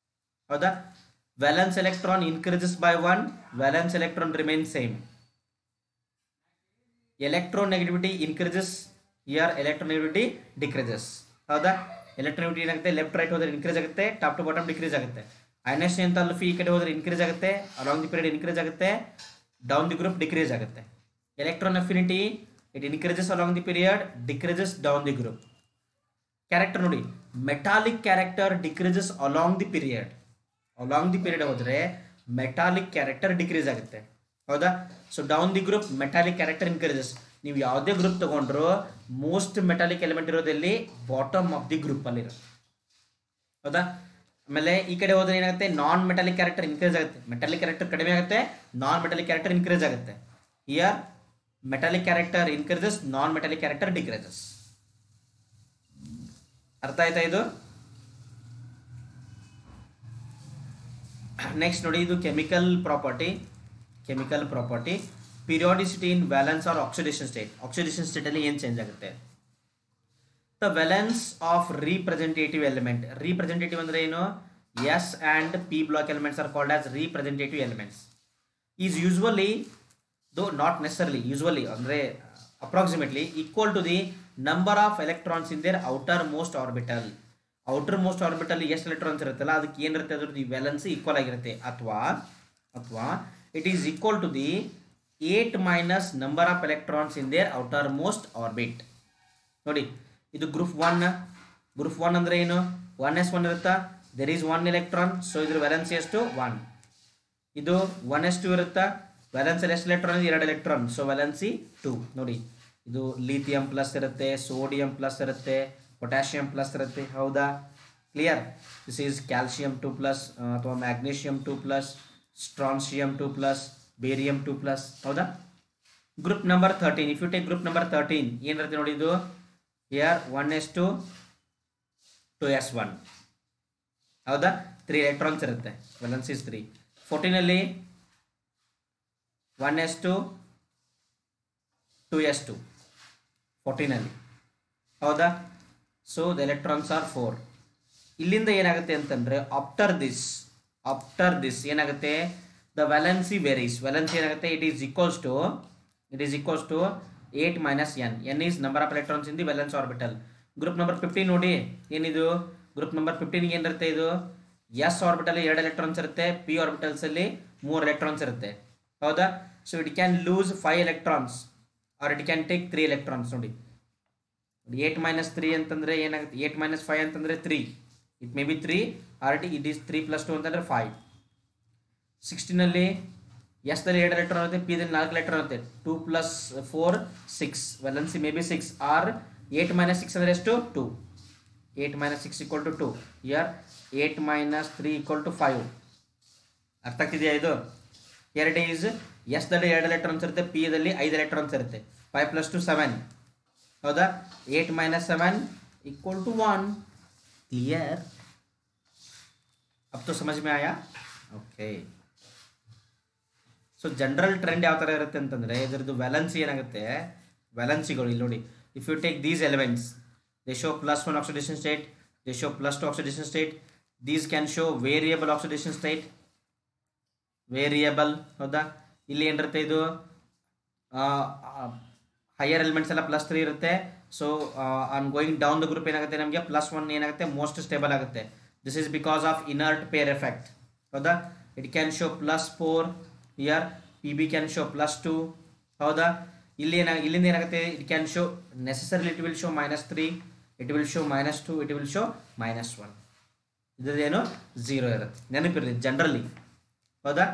[SPEAKER 1] ಹೌದಾ, valence electron increases by 1, valence electron remain same. Electronegativity increases, here electronegativity decreases. ಹೌದಾ, ಎಲೆಕ್ಟ್ರೋನೆಗೆಟಿವಿಟಿ ಏನಾಗುತ್ತೆ ಲೆಫ್ಟ್ ರೈಟ್ ಹೋದ್ರೆ ಇನ್ಕ್ರೀಸ್ ಆಗುತ್ತೆ, ಟಾಪ್ ಟು ಬಾಟಮ್ ಡಿಕ್ರೀಸ್ ಆಗುತ್ತೆ. ಅಯನೈಸೇಷನ್ ಎಂಥಾಲ್ಪಿ ಈ ಕಡೆ ಹೋದ್ರೆ ಇನ್ಕ್ರೀಸ್ ಆಗುತ್ತೆ, ಅಲಾಂಗ್ ದಿ ಪೀರಿಯಡ್ ಇನ್ಕ್ರೀಸ್ ಆಗುತ್ತೆ, ಡೌನ್ ದಿ ಗ್ರೂಪ್ ಡಿಕ್ರೀಸ್ ಆಗುತ್ತೆ. Electron affinity it increases along the period, decreases down the group. Character ನೋಡಿ, metallic character decreases along the period. Along the period ಹೋದ್ರೆ metallic character decrease ಆಗುತ್ತೆ. ಹೌದಾ, so down the group metallic character increases. ನೀವು ಯಾವುದೇ group ತಗೊಂಡ್ರು most metallic element ಇರೋದಲ್ಲಿ bottom of the group ಅಲ್ಲಿ ಇರುತ್ತೆ. ಹೌದಾ, ಆಮೇಲೆ ಈ ಕಡೆ ಹೋದ್ರೆ ಏನಾಗುತ್ತೆ ನಾನ್ ಮೆಟಾಲಿಕ್ ಕ್ಯಾರೆಕ್ಟರ್ ಇನ್ಕ್ರೀಸ್ ಆಗುತ್ತೆ, ಮೆಟಾಲಿಕ್ ಕ್ಯಾರೆಕ್ಟರ್ ಕಡಿಮೆ ಆಗುತ್ತೆ, ನಾನ್ ಮೆಟಾಲಿಕ್ ಕ್ಯಾರೆಕ್ಟರ್ ಇನ್ಕ್ರೀಸ್ ಆಗುತ್ತೆ. Here metallic character increases, non metallic character decreases. ಅರ್ಥ ಆಯ್ತಾ ಇದು? ನೆಕ್ಸ್ಟ್ ನೋಡಿ, ಇದು chemical property. Chemical property periodicity in valence or oxidation state. Oxidation state ಅಲ್ಲಿ ಏನು ಚೇಂಜ್ ಆಗುತ್ತೆ? The valence of representative element. Representative ಅಂದ್ರೆ ಏನು? S and P block elements are called as representative elements. Is usually, though not necessarily, usually ಅಂದ್ರೆ approximately equal to the number of electrons in their outermost orbital. Outermost orbital ಎಷ್ಟು electrons ಇರುತ್ತಲ್ಲ ಅದಕ್ಕೆ ಏನಿರುತ್ತೆ ಅದ್ರದ್ದು valence equal ಆಗಿರುತ್ತೆ. ಅಥವಾ it is equal to the 8 minus number of electrons in their outermost orbit. ನೋಡಿ, ಇದು group 1. Group 1 ಅಂದ್ರೆ ಏನು? 1s1 ಇರುತ್ತಾ, ದೇರ್ ಈಸ್ 1 ಎಲೆಕ್ಟ್ರಾನ್, ಸೊ ಇದ್ರ ವ್ಯಾಲೆನ್ಸ್ ಎಷ್ಟು? 1. ಇದು 1s2 ಇರುತ್ತಾ, ವ್ಯಾಲೆನ್ಸ್ ಎಷ್ಟು ಎಲೆಕ್ಟ್ರಾನ್? 2 electron, so valency 2. ನೋಡಿ, ಇದು ಲಿಥಿಯಂ ಪ್ಲಸ್ ಇರುತ್ತೆ, ಸೋಡಿಯಂ ಪ್ಲಸ್ ಇರುತ್ತೆ, ಪೊಟ್ಯಾಷಿಯಂ ಪ್ಲಸ್ ಇರುತ್ತೆ. ಹೌದಾ, clear? This is calcium 2 plus ಅಥವಾ magnesium 2 plus, strontium 2 plus, barium 2 plus. ಹೌದಾ, group number 13. If you take group number 13 ಏನಿರುತ್ತೆ ನೋಡಿ, ಇದು ಹಿಯರ್ 1s2 2s1. ಹೌದಾ, 3 ಎಲೆಕ್ಟ್ರಾನ್ಸ್ ಇರುತ್ತೆ, ವ್ಯಾಲೆನ್ಸ್ ಇಸ್ 3. 14 ಅಲ್ಲಿ 1s2 2s2 14 ಅಲ್ಲಿ. ಹೌದಾ, ಸೊ ದ ಎಲೆಕ್ಟ್ರಾನ್ಸ್ ಆರ್ 4. ಇಲ್ಲಿಂದ ಏನಾಗುತ್ತೆ ಅಂತಂದ್ರೆ ಆಫ್ಟರ್ ದಿಸ್ ಏನಾಗುತ್ತೆ? The valency varies. ವ್ಯಾಲೆನ್ಸಿ ಏನಾಗುತ್ತೆ? It is equals to 8 minus N. N is number of electrons in the valence orbital. Group number 15 ನೋಡಿ, ಏನಿದು ಗ್ರೂಪ್ ನಂಬರ್ 15 ಏನಿರುತ್ತೆ? ಇದು ಎಸ್ ಆರ್ಬಿಟಲ್ 2 ಎಲೆಕ್ಟ್ರಾನ್ಸ್ ಇರುತ್ತೆ, ಪಿ ಆರ್ಬಿಟಲ್ಸ್ ಅಲ್ಲಿ 3 ಎಲೆಕ್ಟ್ರಾನ್ಸ್ ಇರುತ್ತೆ. ಹೌದಾ, so it can lose 5 electrons or it can take 3 electrons. ನೋಡಿ, 8 minus 3 ಅಂತಂದ್ರೆ ಏನಾಗುತ್ತೆ? 8 ಮೈನಸ್ 5 ಅಂತಂದ್ರೆ 3. It may be 3 or it is 3 plus 2 ಅಂತಂದ್ರೆ 5. 16 ಅಲ್ಲಿ ಎಸ್ ದಲ್ಲಿ 2 ಎಲೆಕ್ಟ್ರಾನ್ ಇರುತ್ತೆ, ಪಿ ದಲ್ಲಿ 4 ಎಲೆಕ್ಟ್ರಾನ್ ಇರುತ್ತೆ. 2 plus 4 6, valency may be 6 or 8 minus 6 ಅಂದ್ರೆ ಎಷ್ಟು? 2. 8 minus 6 equal to 2. Here 8 minus 3 equal to 5. ಅರ್ಥ ಆಗ್ತಿದೆಯಾ ಇದು? ಎರಡು ಈಸ್ ಎಸ್ ದಲ್ಲಿ 2 ಎಲೆಕ್ಟ್ರಾನ್ಸ್ ಇರುತ್ತೆ, ಪಿ ದಲ್ಲಿ 5 ಎಲೆಕ್ಟ್ರಾನ್ಸ್ ಇರುತ್ತೆ. 5 ಪ್ಲಸ್ 2 7. ಹೌದಾ, 8 ಮೈನಸ್ 7 ಈಕ್ವಲ್ ಟು 1. क्लियर? अब तो समझ में आया? ओके. ಸೊ ಜನರಲ್ ಟ್ರೆಂಡ್ ಯಾವ ಥರ ಇರುತ್ತೆ ಅಂತಂದರೆ ಇದರದ್ದು ವ್ಯಾಲೆನ್ಸಿ ಏನಾಗುತ್ತೆ? ವ್ಯಾಲೆನ್ಸಿಗಳು ಇಲ್ಲಿ ನೋಡಿ, if you take these elements, they show +1 oxidation state, they show +2 oxidation state, these can show variable oxidation state. Variable. ಹೌದಾ, ಇಲ್ಲಿ ಏನಿರುತ್ತೆ? ಇದು ಹೈಯರ್ ಎಲಿಮೆಂಟ್ಸ್ ಎಲ್ಲ +3 ಇರುತ್ತೆ. So on going down the group ಏನಾಗುತ್ತೆ? ನಮಗೆ +1 ಏನಾಗುತ್ತೆ? ಮೋಸ್ಟ್ ಸ್ಟೇಬಲ್ ಆಗುತ್ತೆ. This is because of inert pair effect. ಹೌದಾ, it can show +4. Here P B can show +2. ಹೌದಾ, ಇಲ್ಲಿಂದ ಏನಾಗುತ್ತೆ? It can show necessarily it will show -3, it will show -2, it will show -1. ಇದೇನು 0 ಇರುತ್ತೆ, ನೆನಪಿರಲಿ ಜನರಲಿ. ಹೌದಾ,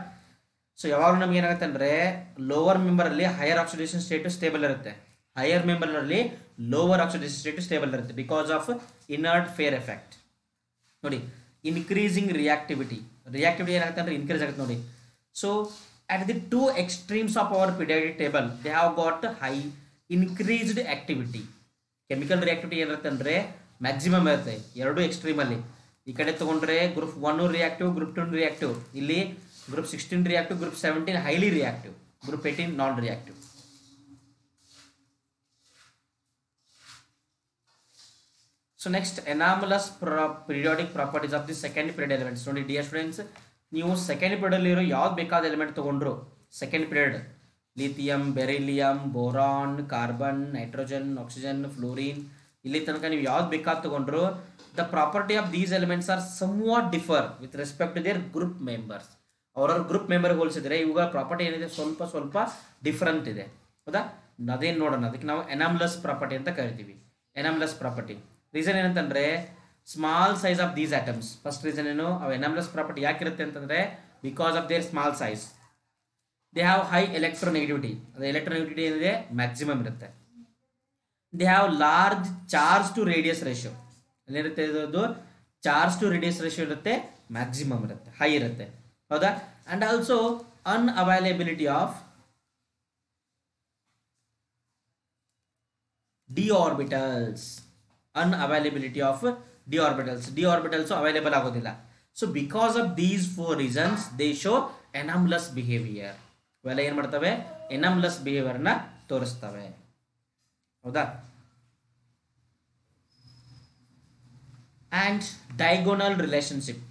[SPEAKER 1] so ಯಾವಾಗ ನಮ್ಗೆ ಏನಾಗುತ್ತೆ ಅಂದರೆ ಲೋವರ್ ಮೆಂಬರಲ್ಲಿ ಹೈಯರ್ ಆಕ್ಸಿಡೇಷನ್ ಸ್ಟೇಟ್ ಸ್ಟೇಬಲ್ ಇರುತ್ತೆ, ಹೈಯರ್ ಮೆಂಬರ್ನಲ್ಲಿ ಲೋವರ್ ಆಕ್ಸಿಡೇಷನ್ ಸ್ಟೇಟ್ ಸ್ಟೇಬಲ್ ಇರುತ್ತೆ because of inert pair effect. ನೋಡಿ ಇನ್ಕ್ರೀಸಿಂಗ್ ರಿಯಾಕ್ಟಿವಿಟಿ ಏನಾಗುತ್ತೆ ಅಂದರೆ ಇನ್ಕ್ರೀಸ್ ಆಗುತ್ತೆ ನೋಡಿ. So at the two extremes of our periodic table they have got high increased activity. Chemical reactivity ಏನಿರುತ್ತೆ ಅಂದರೆ ಮ್ಯಾಕ್ಸಿಮಮ್ ಇರುತ್ತೆ ಎರಡು ಎಕ್ಸ್ಟ್ರೀಮ್ ಅಲ್ಲಿ. ಈ ಕಡೆ ತಗೊಂಡ್ರೆ ಗ್ರೂಪ್ 1 ರಿಯಾಕ್ಟಿವ್, ಗ್ರೂಪ್ 2 ರಿಯಾಕ್ಟಿವ್, ಇಲ್ಲಿ group 16 reactive, group 17 highly reactive, group 18 non reactive. So next anomalous periodic properties of the second period elements. ನೋಡಿ ಡಿಯರ್ ಸ್ಟೂಡೆಂಟ್ಸ್, ನೀವು ಸೆಕೆಂಡ್ ಪೀರಿಯಡ್ ಇರೋ ಯಾವ್ದು ಬೇಕಾದ ಎಲಿಮೆಂಟ್ ತಗೊಂಡ್ರು second period, lithium, beryllium, boron, carbon, nitrogen, oxygen, fluorine, ಇಲ್ಲಿ ತನಕ ನೀವು ಯಾವ್ದು ಬೇಕಾದ ತಗೊಂಡ್ರು, the property of these elements are somewhat differ with respect to there group members. ಅವರವ್ರ ಗ್ರೂಪ್ ಮೆಂಬರ್ಗೆ ಹೋಲಿಸಿದ್ರೆ ಇವುಗಳ ಪ್ರಾಪರ್ಟಿ ಏನಿದೆ ಸ್ವಲ್ಪ ಡಿಫರೆಂಟ್ ಇದೆ, ಹೌದಾ? ಅದೇನು ನೋಡೋಣ. ಅದಕ್ಕೆ ನಾವು ಎನಾಮಲಸ್ ಪ್ರಾಪರ್ಟಿ ಅಂತ ಕರಿತೀವಿ. ಎನಾಮಲಸ್ ಪ್ರಾಪರ್ಟಿ ರೀಸನ್ ಏನಂತಂದ್ರೆ small size of these atoms. First reason ಏನು, ಅವು ಎನಾಮಲಸ್ ಪ್ರಾಪರ್ಟಿ ಯಾಕಿರುತ್ತೆ ಅಂತಂದ್ರೆ because of their small size. They have high electronegativity, ಅದು ಎಲೆಕ್ಟ್ರೋನೆಗೆಟಿವಿಟಿ ಏನಿದೆ ಮ್ಯಾಕ್ಸಿಮಮ್ ಇರುತ್ತೆ. They have large charge to radius ratio, ಅಲ್ಲಿರುತ್ತೆ ಇದು ಚಾರ್ಜ್ ಟು ರೇಡಿಯಸ್ ರೇಷಿಯೋ ಇರುತ್ತೆ, ಮ್ಯಾಕ್ಸಿಮಮ್ ಇರುತ್ತೆ, ಹೈ ಇರುತ್ತೆ, ಹೌದಾ? And also unavailability of d orbitals, unavailability of d orbitals available ಆಗೋದಿಲ್ಲ. So because of these 4 reasons they show anomalous behaviour. ಇವೆಲ್ಲ ಏನು ಮಾಡ್ತವೆ, ಎನಾಮಲಸ್ ಬಿಹೇವಿಯರ್ನ ತೋರಿಸ್ತವೆ, ಹೌದಾ? ಆ್ಯಂಡ್ ಡೈಗೋನಲ್ ರಿಲೇಶನ್ಶಿಪ್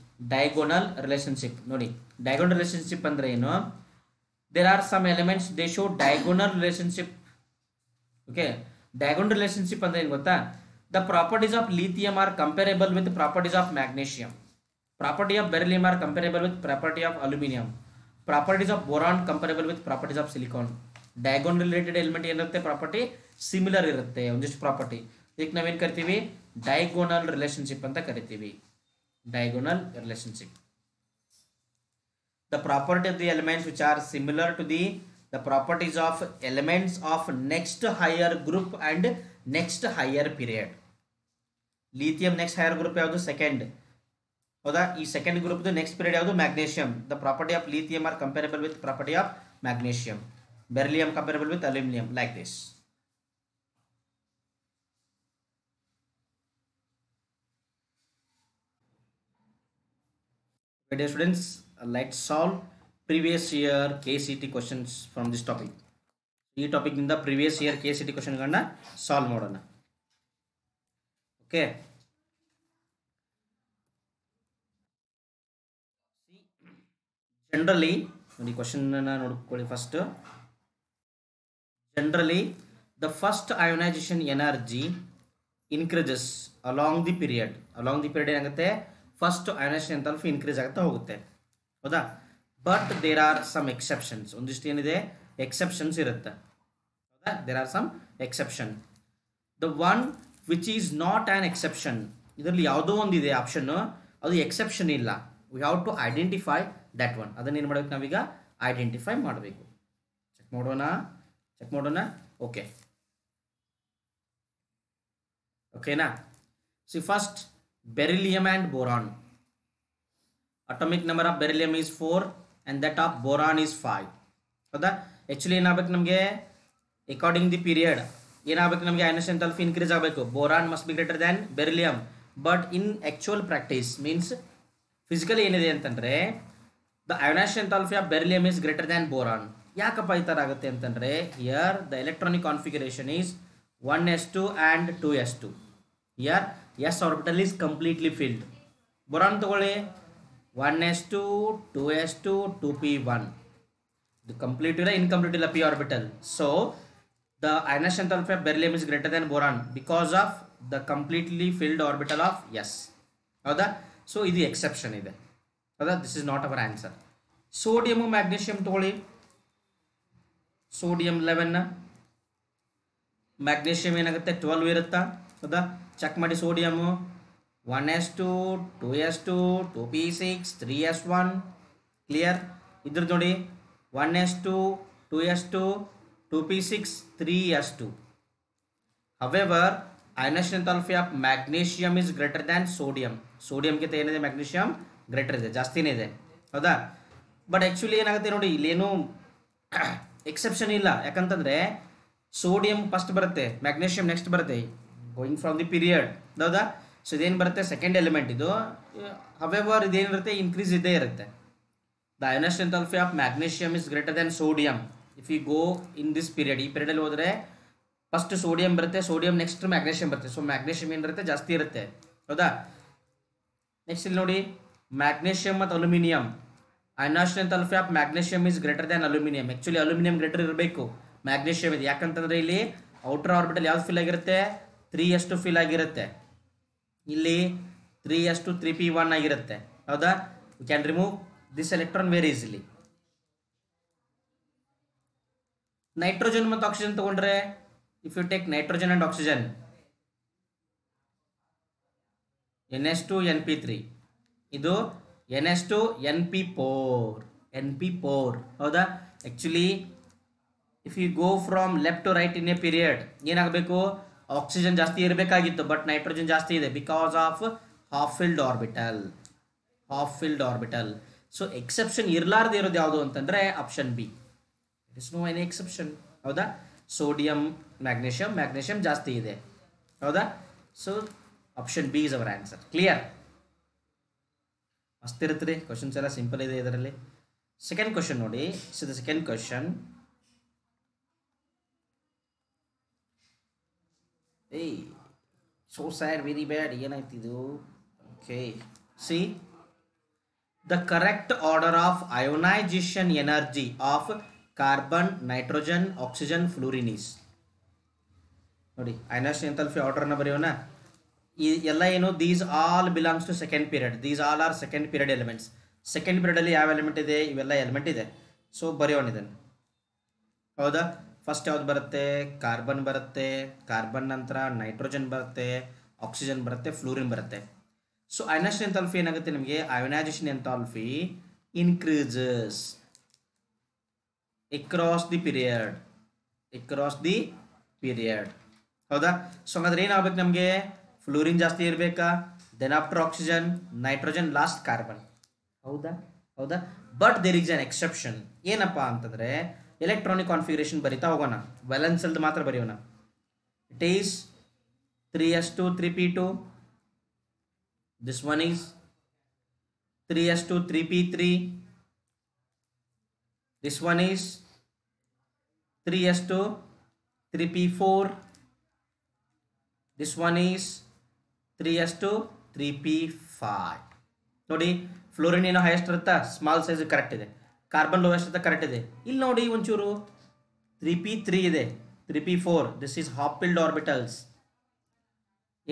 [SPEAKER 1] ನೋಡಿ, ಡೈಗೋನಲ್ ರಿಲೇಶನ್ಶಿಪ್ ಅಂದ್ರೆ ಏನು, there are some elements they show diagonal relationship. Okay, diagonal relationship ಅಂದ್ರೆ ಏನು ಗೊತ್ತಾ? The properties of lithium are comparable with properties of magnesium. Property of beryllium are comparable with property of aluminum. Properties of boron comparable with properties of silicon. Diagonal related element ಏನಿರುತ್ತೆ property similar ಇರುತ್ತೆ ಒಂದಿಷ್ಟು property. ಇದಕ್ಕೆ ನಾವೇನು ಕರಿತೀವಿ, diagonal relationship ಅಂತ ಕರಿತೀವಿ. Diagonal relationship. The property of the elements which are similar to the properties of elements of next higher group and next higher period. Lithium next higher group ಯಾವುದು, second, ಹೌದಾ? ಈ second group next period ಯಾವುದು, magnesium. The property of lithium are comparable with property of magnesium. Beryllium comparable with aluminium, like this. Dear students, let's solve previous year KCT questions from this topic. ಈ topic ನಿಂದ previous year KCT ಕ್ವಶನ್ಗಳನ್ನ solve ಮಾಡೋಣ. Okay, generally ನೋಡಿ question ನೋಡ್ಕೊಳ್ಳಿ. First, generally the first ionisation energy increases along the period. ಏನಾಗುತ್ತೆ, first ionisation enthalpy increase ಆಗುತ್ತಾ ಹೋಗುತ್ತೆ, ಹೌದಾ? But there are some exceptions, ಒಂದಿಷ್ಟು ಏನಿದೆ ಎಕ್ಸೆಪ್ಷನ್ಸ್ ಇರುತ್ತೆ, ಹೌದಾ? There are some exception. The one which is not an exception, ಇದರಲ್ಲಿ ಯಾವುದೋ ಒಂದಿದೆ ಆಪ್ಷನ್, ಅದು ಎಕ್ಸೆಪ್ಷನ್ ಇಲ್ಲ. We have to identify that one. ಅದನ್ನು ಏನು ಮಾಡಬೇಕು, ನಾವೀಗ ಐಡೆಂಟಿಫೈ ಮಾಡಬೇಕು. ಚೆಕ್ ಮಾಡೋಣ. ಓಕೆನಾ? C first, beryllium and boron. Atomic number of beryllium is 4 and that of boron is 5. ಹೌದಾ? ಆ್ಯಕ್ಚುಲಿ ಏನಾಗಬೇಕು ನಮಗೆ, ಅಕಾರ್ಡಿಂಗ್ ದಿ ಪೀರಿಯಡ್ ಏನಾಗಬೇಕು ನಮಗೆ, ಅಯೋನೈಸೇಷನ್ ಎಂಥಾಲ್ಪಿ ಇನ್ಕ್ರೀಸ್ ಆಗಬೇಕು. Boron must be greater than beryllium. But in actual practice means physically ಏನಿದೆ ಅಂತಂದರೆ the ionisation enthalpy of beryllium is greater than boron. ಯಾಕಪ್ಪ ಈ ಥರ ಆಗುತ್ತೆ ಅಂತಂದರೆ, here the electronic configuration is 1s2 and 2s2. Here s orbital is completely filled. boron ತಗೊಳ್ಳಿ, 1s2 2s2 2p1, the complete ಇಲ್ಲ incomplete ಇಲ್ಲ p orbital. So the ionization enthalpy of beryllium is greater than boron because of the completely filled orbital of s, ಹೌದಾ? So ಇದು exception ಇದೆ, ಹೌದಾ? This is not our answer. Sodium magnesium ತಗೊಳ್ಳಿ, sodium 11, magnesium ಏನಾಗುತ್ತೆ 12 ಇರುತ್ತಾ, ಹೌದಾ? Check ಮಾಡಿ. ಸೋಡಿಯಮು 1s2 2s2 2p6 3s1, clear? ಇದ್ರದ್ದು ನೋಡಿ 1s2, 2s2, 2p6, 3s2. However, ionization enthalpy of magnesium is greater than sodium. ಸೋಡಿಯಂಗಿಂತ ಏನಿದೆ ಮ್ಯಾಗ್ನೀಷಿಯಮ್ ಗ್ರೇಟರ್ ಇದೆ, ಜಾಸ್ತಿನೇ ಇದೆ, ಹೌದಾ. ಬಟ್ ಆ್ಯಕ್ಚುಲಿ ಏನಾಗುತ್ತೆ ನೋಡಿ, ಇಲ್ಲೇನು ಎಕ್ಸೆಪ್ಷನ್ ಇಲ್ಲ. ಯಾಕಂತಂದರೆ ಸೋಡಿಯಂ ಫಸ್ಟ್ ಬರುತ್ತೆ, ಮ್ಯಾಗ್ನೀಷಿಯಮ್ ನೆಕ್ಸ್ಟ್ ಬರುತ್ತೆ, ಗೋಯಿಂಗ್ ಫ್ರಮ್ ದಿ ಪೀರಿಯಡ್, ಹೌದಾ. ಸೊ ಇದೇನು ಬರುತ್ತೆ, ಸೆಕೆಂಡ್ ಎಲಿಮೆಂಟ್ ಇದು. ಹವೆವರ್ ಇದೇನಿರುತ್ತೆ, ಇನ್ಕ್ರೀಸ್ ಇದ್ದೇ ಇರುತ್ತೆ. The ionization enthalpy of magnesium is greater than sodium if you go in this period. ಈ ಪೀರಿಯಡಲ್ಲಿ ಹೋದರೆ ಫಸ್ಟ್ ಸೋಡಿಯಂ ಬರುತ್ತೆ, ಸೋಡಿಯಂ ನೆಕ್ಸ್ಟ್ ಮ್ಯಾಗ್ನೀಷಿಯಮ್ ಬರುತ್ತೆ. ಸೊ ಮ್ಯಾಗ್ನೀಷಿಯಮ್ ಏನಿರುತ್ತೆ, ಜಾಸ್ತಿ ಇರುತ್ತೆ, ಹೌದಾ. ನೆಕ್ಸ್ಟ್ ಇಲ್ಲಿ ನೋಡಿ, ಮ್ಯಾಗ್ನೀಷಿಯಮ್ ಮತ್ತು aluminium. ionization enthalpy of magnesium is greater than aluminium. Actually aluminium greater ಇರಬೇಕು, ಮ್ಯಾಗ್ನೀಷಿಯಮ್ ಇದೆ. ಯಾಕಂತಂದರೆ ಇಲ್ಲಿ ಔಟರ್ ಆರ್ಬಿಟಲ್ ಯಾವ್ದು ಫಿಲ್ ಆಗಿರುತ್ತೆ, 3s2 ಫಿಲ್ ಆಗಿರುತ್ತೆ. ಇಲ್ಲಿ 3s2 3p1 ಆಗಿರುತ್ತೆ, ಹೌದಾ. You can remove this electron very easily. Nitrogen ಮತ್ತು ಆಕ್ಸಿಜನ್ ತಗೊಂಡ್ರೆ, if you take nitrogen and oxygen, NH2 NP3, ಇದು NH2 NP4, ಹೌದಾ. Actually if you go from left to right in a period ಏನಾಗಬೇಕು, oxygen ಜಾಸ್ತಿ ಇರಬೇಕಾಗಿತ್ತು, but nitrogen ಜಾಸ್ತಿ ಇದೆ because of half filled orbital. So exception ಇರಲಾರ್ದು ಇರೋದು ಯಾವುದು ಅಂತಂದರೆ option B. It is no any exception, ಹೌದಾ. ಸೋಡಿಯಂ ಮ್ಯಾಗ್ನೀಷಿಯಮ್ ಜಾಸ್ತಿ ಇದೆ, ಹೌದಾ. So option B is our answer. Clear? ಮಸ್ತ್ ಇರುತ್ತೆ ರೀ, ಕ್ವಶನ್ಸ್ ಎಲ್ಲ ಸಿಂಪಲ್ ಇದೆ ಇದರಲ್ಲಿ. ಸೆಕೆಂಡ್ ಕ್ವಶನ್ ನೋಡಿ. So the second question, so sad, very bad, ಏನಾಯ್ತಿದು. Okay, see the correct order of ionization energy of carbon, nitrogen, oxygen, fluorine is. ನೋಡಿ, ionization enthalpy ಆರ್ಡರ್ನ ಬರೆಯೋಣ. ಈ ಎಲ್ಲ ಏನು, these all belongs to second period. These all are second period elements. Second ಪೀರಿಯಡಲ್ಲಿ ಯಾವ element ಇದೆ, ಇವೆಲ್ಲ ಎಲಿಮೆಂಟ್ ಇದೆ. ಸೊ ಬರೆಯೋಣ ಇದನ್ನು, ಹೌದಾ. ಫಸ್ಟ್ ಯಾವ್ದು ಬರುತ್ತೆ, ಕಾರ್ಬನ್ ಬರುತ್ತೆ, ಕಾರ್ಬನ್ ನಂತರ ನೈಟ್ರೋಜನ್ ಬರುತ್ತೆ, ಆಕ್ಸಿಜನ್ ಬರುತ್ತೆ, ಫ್ಲೂರಿನ್ ಬರುತ್ತೆ. ಸೊ ionization enthalpy ಏನಾಗುತ್ತೆ ನಿಮಗೆ, ionization enthalpy increases across the period, ಹೌದಾ. ಸೊ ಹಾಗಾದ್ರೆ ಏನಾಗಬೇಕು ನಮಗೆ, ಫ್ಲೂರಿನ್ ಜಾಸ್ತಿ ಇರಬೇಕಾ, then after oxygen, nitrogen, last carbon, ಹೌದಾ. But there is an exception. ಏನಪ್ಪ ಅಂತಂದರೆ, ಎಲೆಕ್ಟ್ರಾನಿಕ್ ಕಾನ್ಫಿಗರೇಷನ್ ಬರಿತಾ ಹೋಗೋಣ. ವ್ಯಾಲೆನ್ಸಲ್ದು ಮಾತ್ರ ಬರೆಯೋಣ. It is 3s2 3p2, this one is 3s2 3p3, this one is 3s2 3p4, this one is 3s2 3p5. ನೋಡಿ, fluorine ಏನೋ ಹೈಯೆಸ್ಟ್ ಇರುತ್ತಾ, ಸ್ಮಾಲ್ ಸೈಜ್ ಕರೆಕ್ಟ್ ಇದೆ. ಕಾರ್ಬನ್ ಲೋಯೆಸ್ಟ್ ಇರುತ್ತೆ, ಕರೆಕ್ಟ್ ಇದೆ. ಇಲ್ಲಿ ನೋಡಿ ಒಂಚೂರು 3p3 ಇದೆ, 3p4, this is half filled orbitals.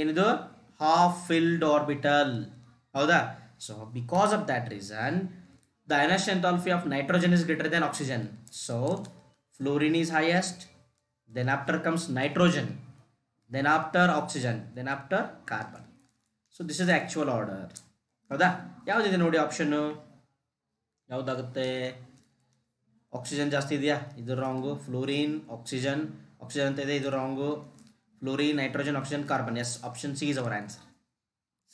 [SPEAKER 1] ಏನಿದು, ಹಾಫ್ ಫಿಲ್ಡ್ ಆರ್ಬಿಟಲ್, ಹೌದಾ. So because of that reason the ionization enthalpy of nitrogen is greater than oxygen. So fluorine is highest, then after comes nitrogen, then after oxygen, then after carbon. So this is the actual order, ಹೌದಾ. ಯಾವುದಿದೆ ನೋಡಿ option, ಯಾವುದಾಗುತ್ತೆ, oxygen ಜಾಸ್ತಿ ಇದೆಯಾ, ಇದು wrong. Fluorine, oxygen ಅಂತ ಇದೆ, ಇದು wrong. Fluorine, nitrogen, oxygen, carbon. Yes, option C is our answer.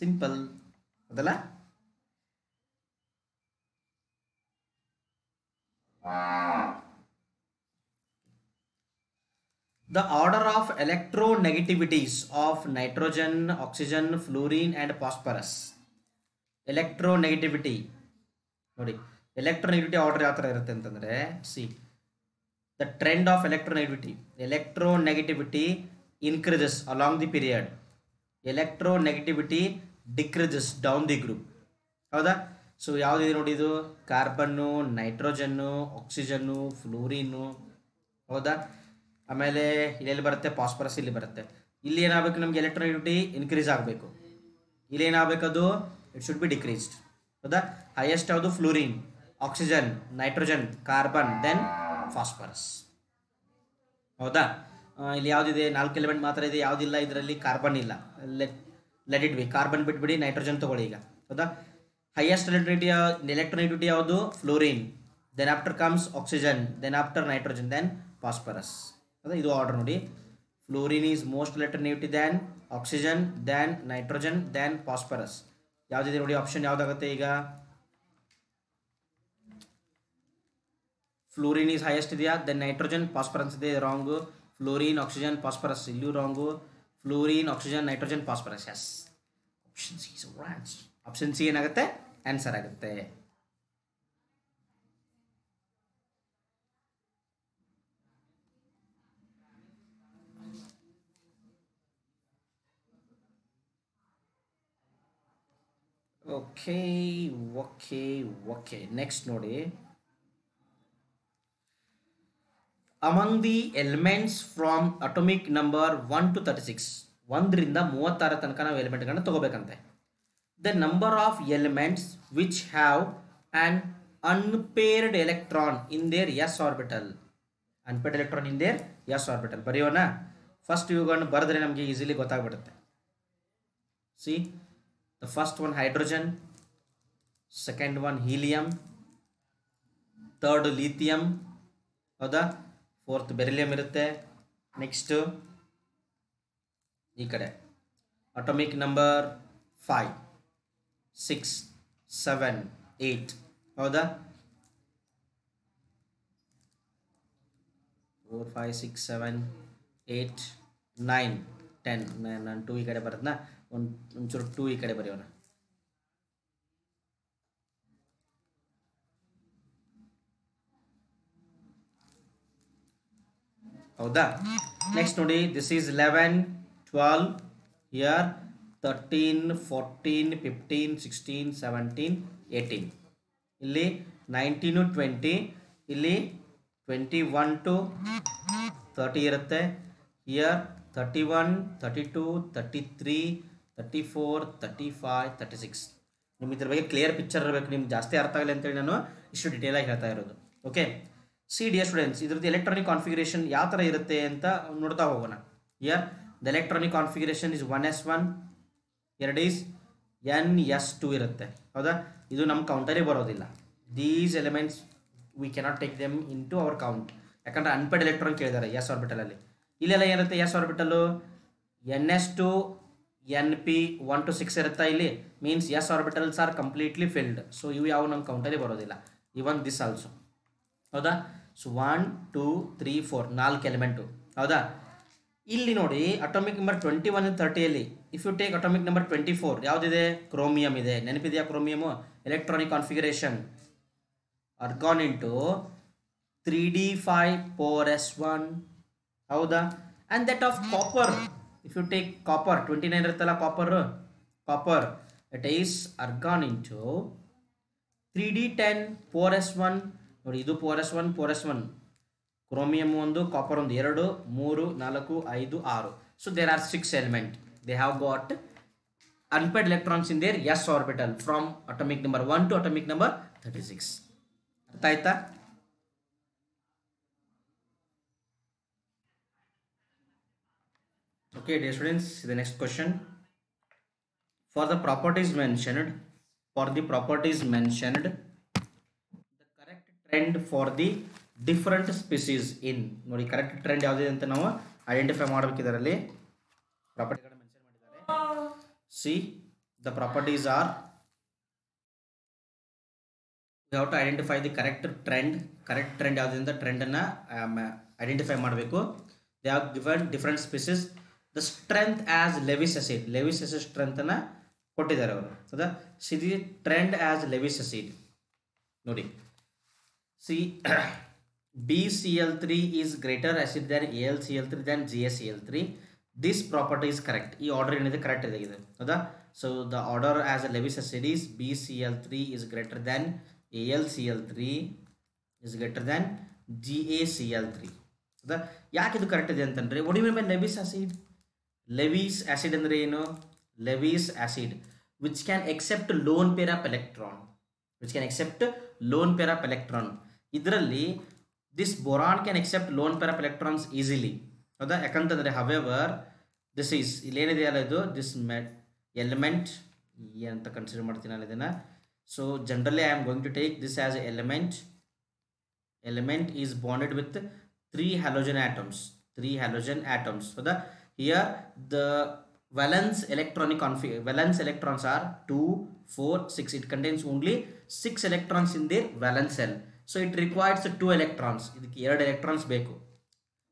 [SPEAKER 1] Simple, ಅದಲ್ಲ. The order of electronegativities of nitrogen, oxygen, fluorine and phosphorus. Electronegativity ನೋಡಿ, ಎಲೆಕ್ಟ್ರೋನೆಗೆಟಿವಿಟಿ ಆರ್ಡರ್ ಯಾವ ಥರ ಇರುತ್ತೆ ಅಂತಂದರೆ, C the trend of electronegativity increases along the period, electronegativity decreases down the group, ಹೌದಾ. So ಯಾವುದಿದೆ ನೋಡಿ, ಇದು ಕಾರ್ಬನ್ನು, ನೈಟ್ರೋಜನ್ನು, ಆಕ್ಸಿಜನ್ನು, ಫ್ಲೂರಿನ್ನು, ಹೌದಾ. ಆಮೇಲೆ ಇಲ್ಲೆಲ್ಲಿ ಬರುತ್ತೆ, ಫಾಸ್ಫರಸ್ ಇಲ್ಲಿ ಬರುತ್ತೆ. ಇಲ್ಲಿ ಏನಾಗಬೇಕು ನಮಗೆ, ಎಲೆಕ್ಟ್ರೋನೆಗೆಟಿವಿಟಿ ಇನ್ಕ್ರೀಸ್ ಆಗಬೇಕು. ಇಲ್ಲಿ ಏನಾಗಬೇಕು, ಅದು ಇಟ್ ಶುಡ್ ಬಿ ಡಿಕ್ರೀಸ್ಡ್, ಹೌದಾ. ಹೈಯೆಸ್ಟ್ ಯಾವುದು, fluorine, oxygen, nitrogen, carbon, then phosphorus, ಹೌದಾ. ಇಲ್ಲಿ ಯಾವುದಿದೆ, 4 ಎಲಿಮೆಂಟ್ ಮಾತ್ರ ಇದೆ, ಯಾವುದಿಲ್ಲ ಇದರಲ್ಲಿ, ಕಾರ್ಬನ್ ಇಲ್ಲ. ಲೆಟ್ ಇಟ್ ಬಿ, ಕಾರ್ಬನ್ ಬಿಟ್ಬಿಡಿ, ನೈಟ್ರೋಜನ್ ತಗೊಳ್ಳಿ ಈಗ, ಹೌದಾ. ಹೈಯೆಸ್ಟ್ ಎಲೆಕ್ಟ್ರೋನೆಗೆಟಿವಿಟಿ ಯಾವುದು, fluorine. then after comes oxygen, then after nitrogen, then phosphorus. ಅದು ಇದು ಆರ್ಡರ್ ನೋಡಿ. Fluorine is most electronegative than oxygen, than nitrogen, than phosphorus. ಯಾವುದಿದೆ ನೋಡಿ ಆಪ್ಷನ್ ಯಾವುದಾಗುತ್ತೆ ಈಗ? ಫ್ಲೋರಿನ್ ಈಸ್ ಹೈಯೆಸ್ಟ್ ಇದೆಯಾ, ದೆನ್ ನೈಟ್ರೋಜನ್, ಫಾಸ್ಫರಸ್ ಇದೆ, ರಾಂಗು. ಫ್ಲೋರಿನ್, ಆಕ್ಸಿಜನ್, ಫಾಸ್ಫರಸ್ ಇಲ್ಲೂ wrong. Fluorine, oxygen, nitrogen, phosphorus. Yes, option C is right. Option C ಏನಾಗುತ್ತೆ? Answer ಆಗುತ್ತೆ. Okay okay okay, next ನೋಡಿ. Among the elements from atomic number 1 to 36, 1ರಿಂದ 36 ತನಕ ನಾವು ಎಲಿಮೆಂಟ್ಗಳನ್ನ ತಗೋಬೇಕಂತೆ. The number of elements which have an unpaired electron in their S orbital. Unpaired electron in their S orbital ಬರೆಯೋಣ. First ಇವುಗಳನ್ನು ಬರೆದ್ರೆ ನಮಗೆ ಈಸಿಲಿ ಗೊತ್ತಾಗ್ಬಿಡುತ್ತೆ. See, the first one hydrogen, second one helium, third lithium, ಹೌದಾ, fourth beryllium ಇರುತ್ತೆ. Next ಈ ಕಡೆ atomic number 5, 6, 7, 8, ಹೌದಾ. 4, 5, 6, 7, 8, 9, 10. ನಾನು 2 ಈ ಕಡೆ ಬರೋದನ್ನ ಒಂಚೂರು 2 ಈ ಕಡೆ ಬರೆಯೋಣ. ಹೌದಾ. ನೆಕ್ಸ್ಟ್ ನೋಡಿ, ದಿಸ್ ಈಸ್ 11, 12, ಹಿಯರ್ 13, 14, 15, 16, 17, 18. ಇಲ್ಲಿ 19, 20, ಇಲ್ಲಿ 21 to 30 ಇರುತ್ತೆ. ಹಿಯರ್ 31, 32, 33, 34, 35, 36. ನಿಮ್ಗೆ ಇದ್ರ ಬಗ್ಗೆ ಕ್ಲಿಯರ್ ಪಿಕ್ಚರ್ ಇರಬೇಕು. ನಿಮ್ಗೆ ಜಾಸ್ತಿ ಅರ್ಥ ಆಗಲಿ ಅಂತೇಳಿ ನಾನು ಇಷ್ಟು ಡಿಟೇಲಾಗಿ ಹೇಳ್ತಾ ಇರೋದು. ಓಕೆ, ಸಿ ಡಿಯರ್ ಸ್ಟೂಡೆಂಟ್ಸ್, ಇದ್ರದ್ದು ಎಲೆಕ್ಟ್ರಾನಿಕ್ ಕಾನ್ಫಿಗರೇಷನ್ ಯಾವ ಥರ ಇರುತ್ತೆ ಅಂತ ನೋಡ್ತಾ ಹೋಗೋಣ. Here the electronic configuration is 1s1, 2 is ns2 ಇರುತ್ತೆ. ಹೌದಾ, ಇದು ನಮ್ಮ ಕೌಂಟಲ್ಲಿ ಬರೋದಿಲ್ಲ. These elements we cannot take them into our count, ಯಾಕಂದ್ರೆ ಅನ್ಪೇರ್ಡ್ ಎಲೆಕ್ಟ್ರಾನ್ ಕೇಳಿದ್ದಾರೆ ಎಸ್ ಆರ್ಬಿಟಲಲ್ಲಿ. ಇಲ್ಲೆಲ್ಲ ಏನಿರುತ್ತೆ S orbital? ns2, np 1 to 6 ಇರುತ್ತಾ ಇಲ್ಲಿ. Means s orbitals are completely filled. So ಇವು ಯಾವ ನಮ್ಮ ಕೌಂಟಲ್ಲಿ ಬರೋದಿಲ್ಲ. Even this also. ಹೌದಾ. So 1, 2, 3, 4 4 element. ಹೌದಾ. ಇಲ್ಲಿ ನೋಡಿ ಅಟೋಮಿಕ್ ನಂಬರ್ 21 and 30ಯಲ್ಲಿ if you take atomic number 24 ಯಾವುದಿದೆ? ಕ್ರೋಮಿಯಂ ಇದೆ. ನೆನಪಿದೆಯಾ chromium? Electronic configuration argon into 3d5 ಹೌದಾ. And that of copper, if you take copper 29 ಇರುತ್ತಲ್ಲ copper it is argon into 3d10 4s1. ನೋಡಿ ಇದು 4s1 chromium 1, copper 1, 2, 3, 4, 5, 6. So there are 6 element. They have got unpaired electrons in their S orbital from atomic number 1 to atomic number 36. ಅರ್ಥ ಆಯ್ತಾ? Okay, dear students, the next question. For the properties mentioned, the correct trend for the different species in. ನೋಡಿ correct trend ಯಾವುದಿದೆ ಅಂತ ನಾವು identify ಮಾಡಬೇಕು. ಇದರಲ್ಲಿ ಪ್ರಾಪರ್ಟಿಗಳನ್ನು mention ಮಾಡಿದ್ದಾರೆ. See, the properties are, you have to identify the correct trend ಯಾವುದಿದೆ ಅಂತ ಟ್ರೆಂಡನ್ನು ಐಡೆಂಟಿಫೈ ಮಾಡಬೇಕು. They have given different species. The strength as Lewis acid ಸ್ಟ್ರೆಂತನ್ನು ಕೊಟ್ಟಿದ್ದಾರೆ ಅವರು. ಹೌದಾ. See the trend as Lewis acid ನೋಡಿ. See BCl3 is greater acid than AlCl3 than GaCl3. This property is correct. ಈ ಆರ್ಡರ್ ಏನಿದೆ correct ಇದೆ. ಹೌದಾ. So the order as a Lewis acid is BCl3 is greater than AlCl3 is greater than GaCl3. ಹೌದಾ. ಯಾಕೆ ಇದು correct ಇದೆ ಅಂತಂದರೆ, what you mean by Lewis acid? Lewis acid ಅಂದರೆ ಏನು? Lewis acid which can accept lone pair of electron. ಇದರಲ್ಲಿ this boron can accept lone pair of electrons easily. ಹೌದಾ. ಯಾಕಂತಂದರೆ ಹವೆವರ್ ದಿಸ್ ಈಸ್ ಇಲ್ಲೇನಿದೆ ಅಲ್ಲ ಇದು ದಿಸ್ ಎಲಿಮೆಂಟ್ ಅಂತ consider ಮಾಡ್ತೀನಿ ಅಲ್ಲ ಇದನ್ನು. So generally I am going to take this as a element element is bonded with three halogen atoms. Three halogen atoms. So the here the valence electrons are 2, 4, 6. It contains only 6 electrons in their valence shell. So it requires 2 electrons. ಇದಕ್ಕೆ 2 electrons ಬೇಕು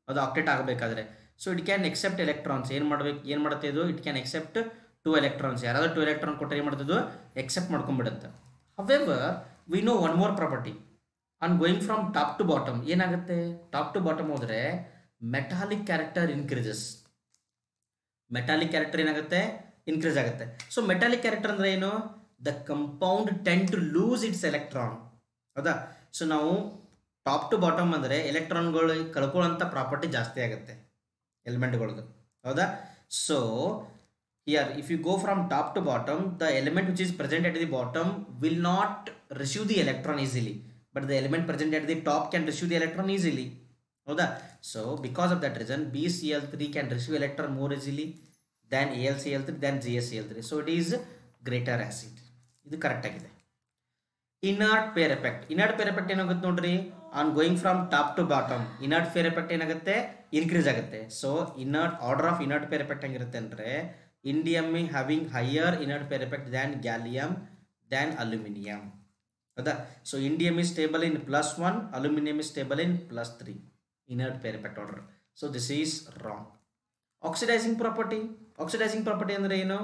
[SPEAKER 1] ಅದು octet ಆಗಬೇಕಾದ್ರೆ. So it can accept electrons ಏನು ಮಾಡುತ್ತೆ ಇದು, it can accept 2 electrons. ಯಾರಾದ್ರೂ 2 electron ಕೊಟ್ಟರೆ ಏನು ಮಾಡ್ತದೆ, ಎಕ್ಸೆಪ್ಟ್ ಮಾಡ್ಕೊಂಡ್ಬಿಡುತ್ತೆ. However we know one more property on going from top to bottom. ಏನಾಗುತ್ತೆ, ಟಾಪ್ ಟು ಬಾಟಮ್ ಹೋದರೆ metallic character increases. Metallic character ಏನಾಗುತ್ತೆ, ಇನ್ಕ್ರೀಸ್ ಆಗುತ್ತೆ. ಸೊ ಮೆಟಾಲಿಕ್ ಕ್ಯಾರೆಕ್ಟರ್ ಅಂದ್ರೆ ಏನು, the compound tend to lose its electron. ಹೌದಾ. ಸೊ ನಾವು top to bottom ಅಂದರೆ ಎಲೆಕ್ಟ್ರಾನ್ಗಳು ಕಳ್ಕೊಳ್ಳೋಂಥ ಪ್ರಾಪರ್ಟಿ ಜಾಸ್ತಿ ಆಗುತ್ತೆ ಎಲಿಮೆಂಟ್ಗಳದ್ದು. ಹೌದಾ. So here if you go from top to bottom, the element which is present at the bottom will not receive the electron easily, but the element present at the top can receive the electron easily. ಹೌದಾ. So because of that reason BCl3 can receive electron more easily than AlCl3 than GaCl3. So it is greater acid. ಇದು correct ಆಗಿದೆ. Inert pair effect. Inert pair effect ಏನಾಗುತ್ತೆ ನೋಡ್ರಿ, on going from top to bottom inert pair effect ಏನಾಗುತ್ತೆ, increase ಆಗುತ್ತೆ. So inert order of inert pair effect ಹೆಂಗಿರುತ್ತೆ ಅಂದರೆ, indium having higher inert pair effect than gallium than aluminium. ಹೌದಾ. So indium is stable in +1, aluminum is stable in +3 inert pair effect order. So this is wrong. Oxidizing property. Oxidizing property ಅಂದ್ರೆ ಏನು,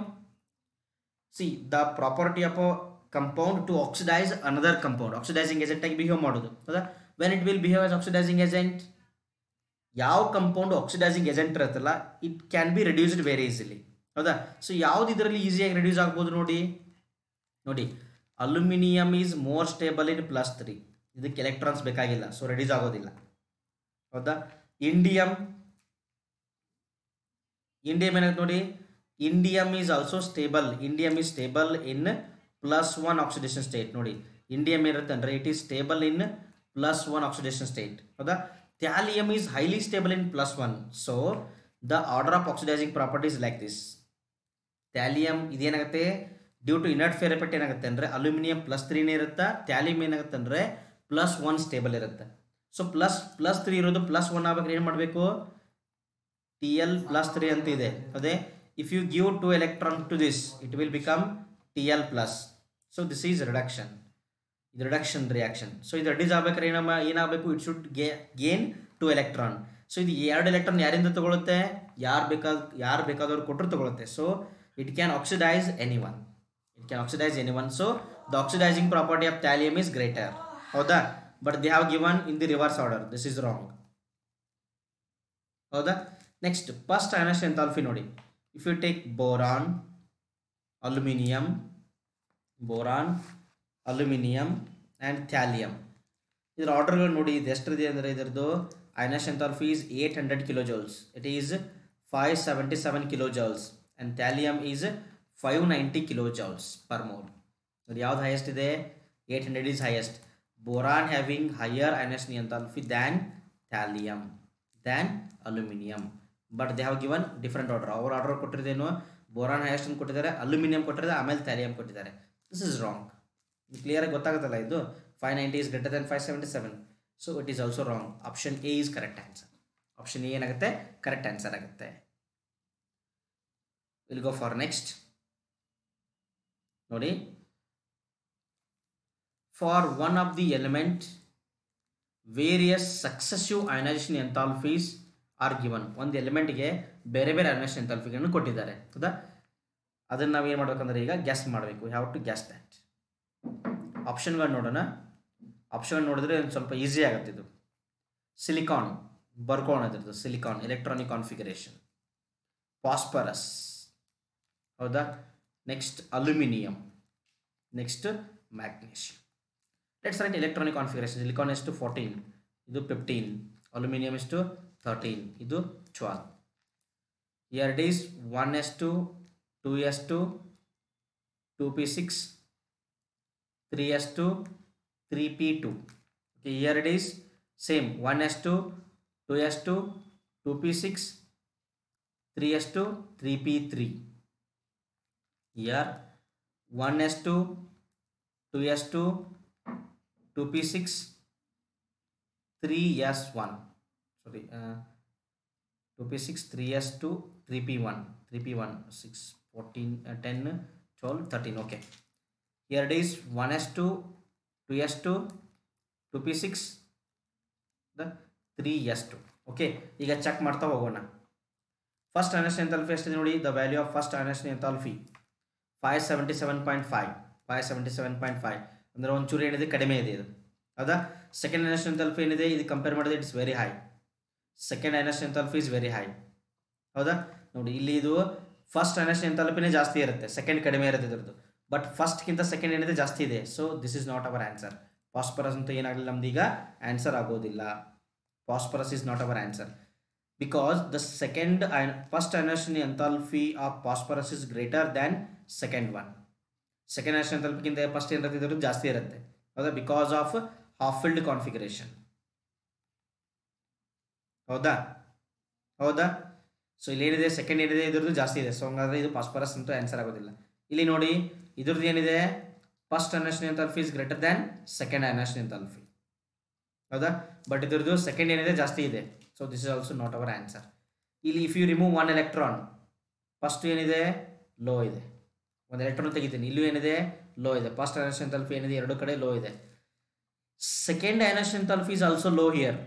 [SPEAKER 1] see the property of a compound to oxidize another compound. Oxidizing agent ಆಗಿ behave ಮಾಡೋದು. ಹೌದಾ. when it will behave as oxidizing agent, ಯಾವ compound oxidising agent ಇರುತ್ತಲ್ಲ, it can be reduced very easily. ಹೌದಾ. So ಯಾವ್ದು ಇದರಲ್ಲಿ ಈಸಿಯಾಗಿ ರಿಡ್ಯೂಸ್ ಆಗ್ಬೋದು ನೋಡಿ ಅಲ್ಯೂಮಿನಿಯಂ ಈಸ್ ಮೋರ್ ಸ್ಟೇಬಲ್ ಇನ್ +3. ಇದಕ್ಕೆ ಎಲೆಕ್ಟ್ರಾನ್ಸ್ ಬೇಕಾಗಿಲ್ಲ, ಸೊ ರಿಡ್ಯೂಸ್ ಆಗೋದಿಲ್ಲ. ಹೌದಾ. ಇಂಡಿಯಂ ಏನಾಗುತ್ತೆ ನೋಡಿ, indium is also stable. Indium is stable in +1 oxidation state. ನೋಡಿ ಇಂಡಿಯಂ ಇರುತ್ತೆ ಅಂದರೆ it is stable in +1 oxidation state. ಹೌದಾ. Thallium is highly stable in +1. So the order of oxidizing properties like this. Thallium ಇದೇನಾಗುತ್ತೆ, due to inert pair effect ಏನಾಗುತ್ತೆ ಅಂದರೆ aluminium +3 ಇರುತ್ತೆ, ಥ್ಯಾಲಿಯಂ ಏನಾಗುತ್ತೆ ಅಂದರೆ +1 ಸ್ಟೇಬಲ್ ಇರುತ್ತೆ. ಸೊ +3 ಇರೋದು +1 ಆಗಬೇಕು, ಏನು ಮಾಡಬೇಕು, Tl+3 ಅಂತ ಇದೆ. ಅದೇ if you give 2 electron to this it will become Tl+. So this is reduction. ಇದು ರಿಡಕ್ಷನ್ ರಿಯಾಕ್ಷನ್. ಸೊ ಇದು ರಿಡ್ಯೂಸ್ ಆಗ್ಬೇಕಾದ್ರೆ ಏನಾಗಬೇಕು, it should gain 2 electron. So ಇದು 2 electron ಯಾರಿಂದ ತಗೊಳುತ್ತೆ, ಯಾರು ಬೇಕಾದವ್ರು ಕೊಟ್ಟರು ತಗೊಳುತ್ತೆ. So it can oxidise anyone. So the oxidizing property of thallium is greater. ಹೌದಾ. but they have given in the reverse order. this is wrong. ಹೌದಾ. ನೆಕ್ಸ್ಟ್ ಫಸ್ಟ್ ionization enthalpy ನೋಡಿ. if you take boron, aluminum and thallium, ಇದರ ಆರ್ಡರ್ಗಳು ನೋಡಿ. ಇದು ಎಷ್ಟಿದೆ ಅಂದರೆ ಇದರದ್ದು ionization enthalpy is 800 kilojoules. it is 577 kilojoules and thallium is 590 kilojoules per mole. ನೋಡಿ ಯಾವ್ದು ಹೈಯೆಸ್ಟ್ ಇದೆ, 800 is highest. boron having higher ionization enthalpy than thallium than aluminum, but they have given different order. our order ಕೊಟ್ಟಿರೋದೇನು, boron highest ಅಂತ ಕೊಟ್ಟಿದ್ದಾರೆ, aluminum ಕೊಟ್ಟಿದ್ದಾರೆ, ಆಮೇಲೆ thallium ಕೊಟ್ಟಿದ್ದಾರೆ. this is wrong. Clear ಆಗಿ ಗೊತ್ತಾಗುತ್ತಲ್ಲ ಇದು. 590 is greater than 577. so it is also wrong. option A is correct answer. option A ಏನಾಗುತ್ತೆ, correct answer ಆಗುತ್ತೆ. we'll go for next. ನೋಡಿ, for one of the element various successive ionization enthalpies are given. ಒಂದು ಎಲಿಮೆಂಟ್ಗೆ ಬೇರೆ ಬೇರೆ ionization enthalpyಗಳನ್ನು ಕೊಟ್ಟಿದ್ದಾರೆ. ಹೌದಾ. ಅದನ್ನು ನಾವು ಏನು ಮಾಡಬೇಕಂದ್ರೆ ಈಗ ಗೆಸ್ ಮಾಡಬೇಕು. Have to guess that. ಆಪ್ಷನ್ಗಳು ನೋಡೋಣ. ಆಪ್ಷನ್ ನೋಡಿದ್ರೆ ಒಂದು ಸ್ವಲ್ಪ ಈಸಿ ಆಗುತ್ತೆ ಇದು. ಸಿಲಿಕಾನ್ ಬರ್ಕೋಣ, ಅದ್ರದ್ದು ಸಿಲಿಕಾನ್ ಎಲೆಕ್ಟ್ರಾನಿಕ್ ಕಾನ್ಫಿಗರೇಷನ್. ಫಾಸ್ಫರಸ್. ಹೌದಾ. Next aluminium. Next magnesium. Let's right electronic configuration. Silicon ಎಷ್ಟು 14, ಇದು 15. ಅಲ್ಯೂಮಿನಿಯಂ ಎಷ್ಟು 13, ಇದು 12. here it is 1s2 2s2 2p6 3s2 3p2. okay, here it is same 1s2 2s2 2p6 3s2 3p3. here 1s2 2s2 2p6 3s1, sorry, 2p6, 3s2, 3p1, 3p1, 6, 14, 10, 12, 13. Okay, here it is 1s2, 2s2, 2p6, the 3s2. Okay, ಈಗ check ಮಾಡ್ತಾ ಹೋಗೋಣ. First inertial enthalpy ಎಷ್ಟಿದೆ ನೋಡಿ. The value of first inertial enthalpy 577.5, 577.5 ಅಂದರೆ ಒಂಚೂರು ಏನಿದೆ ಕಡಿಮೆ ಇದೆ ಇದು, ಹೌದಾ. ಸೆಕೆಂಡ್ ಅನರ್ಷಿಯಲ್ ಎಂಥಾಲ್ಪಿ ಏನಿದೆ ಇದು ಕಂಪೇರ್ ಮಾಡಿದ್ರೆ it's very high. Second inertial enthalpy is very high, ಹೌದಾ. ನೋಡಿ ಇಲ್ಲಿ ಇದು ಫಸ್ಟ್ ಅನರ್ಷಿಯಲ್ ಎಂಥಾಲ್ಪಿನೇ ಜಾಸ್ತಿ ಇರುತ್ತೆ, ಸೆಕೆಂಡ್ ಕಡಿಮೆ ಇರುತ್ತೆ ಇದ್ರದ್ದು. ಬಟ್ ಫಸ್ಟ್ಗಿಂತ ಸೆಕೆಂಡ್ ಏನಿದೆ ಜಾಸ್ತಿ ಇದೆ. So this is not our answer. Phosphorus ಅಂತ ಏನಾಗಲಿಲ್ಲ ನಮ್ದು ಈಗ ಆನ್ಸರ್ ಆಗೋದಿಲ್ಲ. Phosphorus is not our answer because the second and first inertial enthalpy of phosphorus is greater than second one. Second inertial enthalpy ಗಿಂತ first ಏನಿರುತ್ತೆ ಜಾಸ್ತಿ ಇರುತ್ತೆ, ಹೌದಾ, because of half filled configuration, ಹೌದಾ ಹೌದಾ. ಸೊ ಇಲ್ಲಿ ಏನಿದೆ ಸೆಕೆಂಡ್ ಏನಿದೆ ಇದ್ರದ್ದು ಜಾಸ್ತಿ ಇದೆ. ಸೊ ಹಂಗಾದ್ರೆ ಇದು ಫಾಸ್ಫರಸ್ ಅಂತೂ ಆನ್ಸರ್ ಆಗೋದಿಲ್ಲ. ಇಲ್ಲಿ ನೋಡಿ ಇದ್ರದ್ದು ಏನಿದೆ first inertial enthalpy is greater than second inertial enthalpy, ಹೌದಾ. ಬಟ್ ಇದ್ರದ್ದು ಸೆಕೆಂಡ್ ಏನಿದೆ ಜಾಸ್ತಿ ಇದೆ. So this is also not our answer. ಇಲ್ಲಿ if you remove one electron, first ಏನಿದೆ ಲೋ ಇದೆ, ಒಂದು ಎಲೆಕ್ಟ್ರಾನ್ ತೆಗಿತೀನಿ, ಇಲ್ಲೂ ಏನಿದೆ ಲೋ ಇದೆ. ಫಸ್ಟ್ ಅನರ್ಷಿಯಲ್ ಎಂಥಾಲ್ಪಿ ಏನಿದೆ ಎರಡು ಕಡೆ ಲೋ ಇದೆ. Second inertial enthalpy is also low here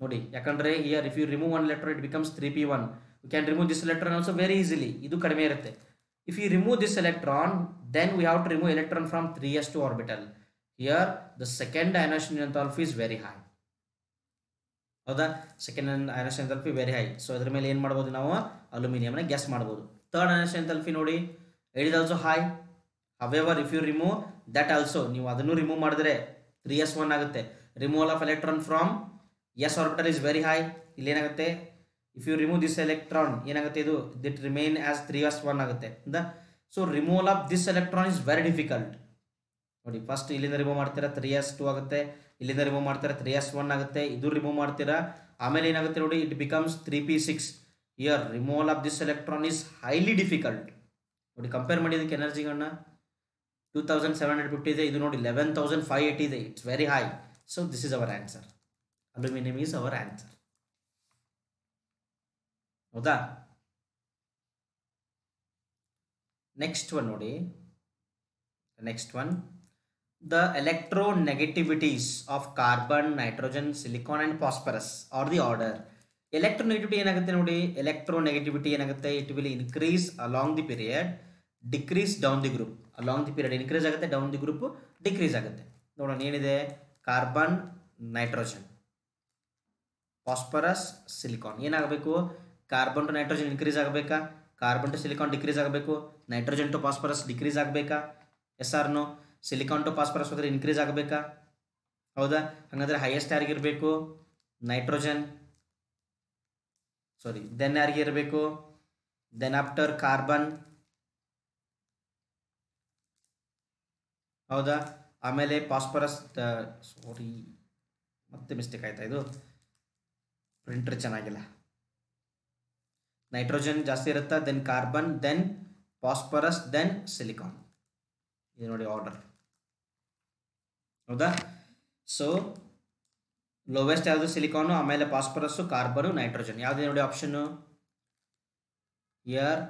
[SPEAKER 1] ನೋಡಿ, ಯಾಕಂದ್ರೆ here if you remove one electron it becomes 3p1. You can remove this electron also very easily, ಇದು ಕಡಿಮೆ ಇರುತ್ತೆ. If you remove this electron then we have to remove electron from 3s2 orbital. Here the second inertial enthalpy is very high, ಹೌದಾ. Second inertial enthalpy very high. So ಅದ್ರ ಮೇಲೆ ಏನು ಮಾಡ್ಬೋದು ನಾವು ಅಲ್ಯೂಮಿನಿಯಂನ ಗೆಸ್ ಮಾಡ್ಬೋದು. ಥರ್ಡ್ ಅನರ್ಷಿಯಲ್ ಎಂಥಾಲ್ಪಿ ನೋಡಿ, it is also high. However if you remove that also, ನೀವು ಅದನ್ನು ರಿಮೂವ್ ಮಾಡಿದ್ರೆ 3s1 ಆಗುತ್ತೆ. Removal of electron from S orbital is very high. ಇಲ್ಲಿ ಏನಾಗುತ್ತೆ, if you remove this electron ಏನಾಗುತ್ತೆ, ಇದು ದಿಟ್ ರಿಮೈನ್ ಆಸ್ 3s1 ಆಗುತ್ತೆ. So removal of this electron is very difficult ನೋಡಿ. ಫಸ್ಟ್ ಇಲ್ಲಿಂದ ರಿಮೂವ್ ಮಾಡ್ತೀರಾ 3s2 ಆಗುತ್ತೆ, ಇಲ್ಲಿಂದ ರಿಮೂವ್ ಮಾಡ್ತೀರಾ 3s1 ಆಗುತ್ತೆ, ಇದು ರಿಮೂವ್ ಮಾಡ್ತೀರಾ, ಆಮೇಲೆ ಏನಾಗುತ್ತೆ ನೋಡಿ it becomes 3p6. Year removal of this electron is highly difficult ನೋಡಿ. ಕಂಪೇರ್ ಮಾಡಿ ಇದಕ್ಕೆ ಎನರ್ಜಿಗಳನ್ನ 2750 ಇದೆ, ಇದು ನೋಡಿ 11580 ಇದೆ. It's very high. So this is our answer. Aluminium is our answer, ಹೌದಾ. ನೆಕ್ಸ್ಟ್ ಒನ್ ನೋಡಿ, next one the electronegativities of carbon, nitrogen, silicon and phosphorus or the order. Electronegativity ಏನಾಗುತ್ತೆ ನೋಡಿ, electronegativity ಏನಾಗುತ್ತೆ, it will increase along the period, decrease down the group. along the period increase ಆಗುತ್ತೆ, down the group decrease ಆಗುತ್ತೆ. ನೋಡೋಣ ಏನಿದೆ, carbon, nitrogen, phosphorus, silicon. ಏನಾಗಬೇಕು, carbon to nitrogen increase ಆಗಬೇಕಾ, carbon to silicon decrease ಆಗಬೇಕು, nitrogen to phosphorus decrease ಆಗಬೇಕಾ, yes or no. Silicon to phosphorus ಹೋದರೆ increase ಆಗಬೇಕಾ, ಹೌದಾ. ಹಾಗಾದರೆ ಹೈಯೆಸ್ಟ್ ಯಾರಿಗಿರಬೇಕು, ನೈಟ್ರೋಜನ್, ಸಾರಿ ದೆನ್ ಯಾರಿಗೆ ಇರಬೇಕು, ದೆನ್ ಆಫ್ಟರ್ ಕಾರ್ಬನ್, ಹೌದಾ. ಆಮೇಲೆ ಫಾಸ್ಫರಸ್, ಸಾರಿ ಮತ್ತೆ ಮಿಸ್ಟೇಕ್ ಆಯ್ತಾ, ಇದು ಪ್ರಿಂಟರ್ ಚೆನ್ನಾಗಿಲ್ಲ. ನೈಟ್ರೋಜನ್ ಜಾಸ್ತಿ ಇರುತ್ತಾ, then carbon, then phosphorus, then silicon. ಇದು ನೋಡಿ ಆರ್ಡರ್, ಹೌದಾ. ಸೊ ಲೋವೆಸ್ಟ್ ಯಾವುದು ಸಿಲಿಕಾನು, ಆಮೇಲೆ ಫಾಸ್ಫರಸ್ಸು, ಕಾರ್ಬನು, ನೈಟ್ರೋಜನ್. ಯಾವುದೇ ನೋಡಿ option here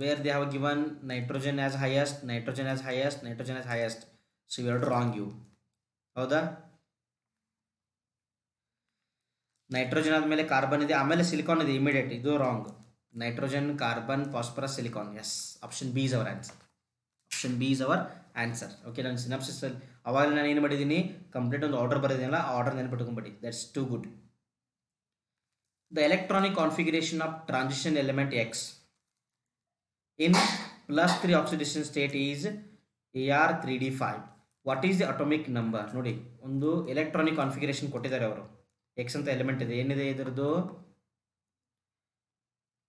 [SPEAKER 1] where they have given nitrogen as highest, nitrogen as highest, nitrogen as highest. So ಇವೆರಡು ರಾಂಗ್ ಇವು, ಹೌದಾ. ನೈಟ್ರೋಜನ್ ಆದಮೇಲೆ ಕಾರ್ಬನ್ ಇದೆ, ಆಮೇಲೆ ಸಿಲಿಕಾನ್ ಇದೆ ಇಮಿಡಿಯೇಟ್, ಇದು wrong. Nitrogen, carbon, phosphorus, silicon. Yes, option B is our answer. Option B is our answer. Okay, ನಾನು ಸಿನಾಪ್ಸಿಸಲ್ಲಿ ಅವಾಗ ನಾನು ಏನು ಮಾಡಿದ್ದೀನಿ, ಕಂಪ್ಲೀಟ್ ಒಂದು ಆರ್ಡರ್ ಬರೆದಿದ್ದೀನಲ್ಲ, ಆ ಆರ್ಡರ್ ನೆನಪಿಟ್ಕೊಂಡ್ಬಿಡಿ. That's too good. The electronic configuration of transition element X in +3 oxidation state is AR3D5. What is the atomic number? ನೋಡಿ, ಒಂದು ಎಲೆಕ್ಟ್ರಾನಿಕ್ ಕಾನ್ಫಿಗರೇಷನ್ ಕೊಟ್ಟಿದ್ದಾರೆ ಅವರು. ಎಕ್ಸ್ ಅಂತ ಎಲಿಮೆಂಟ್ ಇದೆ, ಏನಿದೆ ಇದರದ್ದು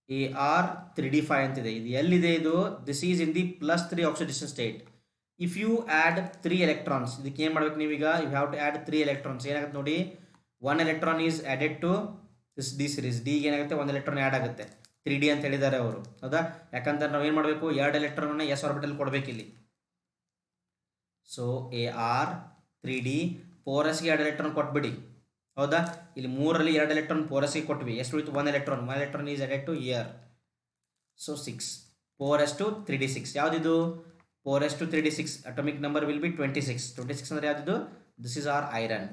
[SPEAKER 1] AR3D5 ಅಂತಿದೆ. ಇದು ಎಲ್ಲಿದೆ ಇದು? This is in the +3 oxidation state. If you add 3 electrons, ಇದಕ್ಕೆ ಏನು ಮಾಡ್ಬೇಕು ನೀವೀಗ, you have to add 3 electrons. ಏನಾಗುತ್ತೆ ನೋಡಿ, 1 electron is added to this D series. ಡಿಗೆ ಏನಾಗುತ್ತೆ, 1 ಎಲೆಕ್ಟ್ರಾನ್ ಆ್ಯಡ್ ಆಗುತ್ತೆ. 3D ಅಂತ ಹೇಳಿದ್ದಾರೆ ಅವರು, ಹೌದಾ. ಯಾಕಂದ್ರೆ ನಾವು ಏನು ಮಾಡಬೇಕು, 2 ಎಲೆಕ್ಟ್ರಾನ್ನ ಎಸ್ ಆರ್ಬಿಟಲ್ ಕೊಡಬೇಕಿಲ್ಲಿ. ಸೊ AR3D 4sಗೆ 2 ಎಲೆಕ್ಟ್ರಾನ್ ಕೊಟ್ಬಿಡಿ, ಹೌದಾ. ಇಲ್ಲಿ 3ರಲ್ಲಿ 2 ಎಲೆಕ್ಟ್ರಾನ್ ಪೋರಸ್ಗೆ ಕೊಟ್ವಿ, ಎಷ್ಟು ಉಳಿತು? 1 electron. 1 electron is added to here, so 6. 4s2 3d6 ಯಾವುದಿದು? 4s2 3d6 atomic number will be 26. 26 ಅಂದರೆ ಯಾವುದಿದು? This is our iron.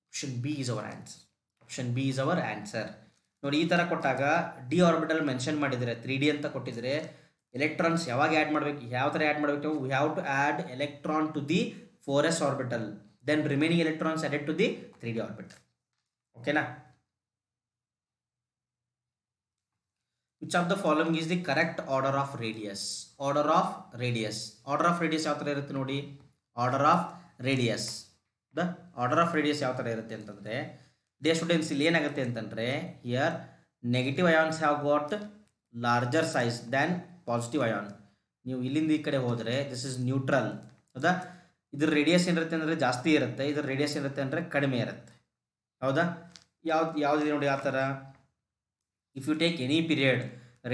[SPEAKER 1] Option B is our answer. Option B is our answer. ನೋಡಿ, ಈ ಥರ ಕೊಟ್ಟಾಗ ಡಿ ಆರ್ಬಿಟಲ್ ಮೆನ್ಷನ್ ಮಾಡಿದರೆ 3D ಅಂತ ಕೊಟ್ಟಿದ್ರೆ ಎಲೆಕ್ಟ್ರಾನ್ಸ್ ಯಾವಾಗ ಆ್ಯಡ್ ಮಾಡಬೇಕು, ಯಾವ ಥರ ಆ್ಯಡ್ ಮಾಡಬೇಕು? We have to add electron to the 4s orbital, then remaining electrons added to the 3D orbital. ಓಕೆನಾ? Which of the following is the correct order of radius? Order of radius. Order of radius ಯಾವ ಥರ ಇರುತ್ತೆ ನೋಡಿ? Order of radius, the order of radius ಯಾವ ಥರ ಇರುತ್ತೆ ಅಂತಂದರೆ, dear students, ಇಲ್ಲಿ ಏನಾಗುತ್ತೆ ಅಂತಂದರೆ, here negative ions have got larger size than positive ion. ನೀವು ಇಲ್ಲಿಂದ ಈ ಕಡೆ ಹೋದರೆ ದಿಸ್ ಇಸ್ ನ್ಯೂಟ್ರಲ್. ಹೌದಾ? ಇದ್ರ ರೇಡಿಯಸ್ ಏನಿರುತ್ತೆ ಅಂದರೆ ಜಾಸ್ತಿ ಇರುತ್ತೆ, ಇದ್ರ ರೇಡಿಯಸ್ ಏನಿರುತ್ತೆ ಅಂದರೆ ಕಡಿಮೆ ಇರುತ್ತೆ. ಹೌದಾ? ಯಾವುದಿದೆ ನೋಡಿ ಆ ಥರ. If you take any period,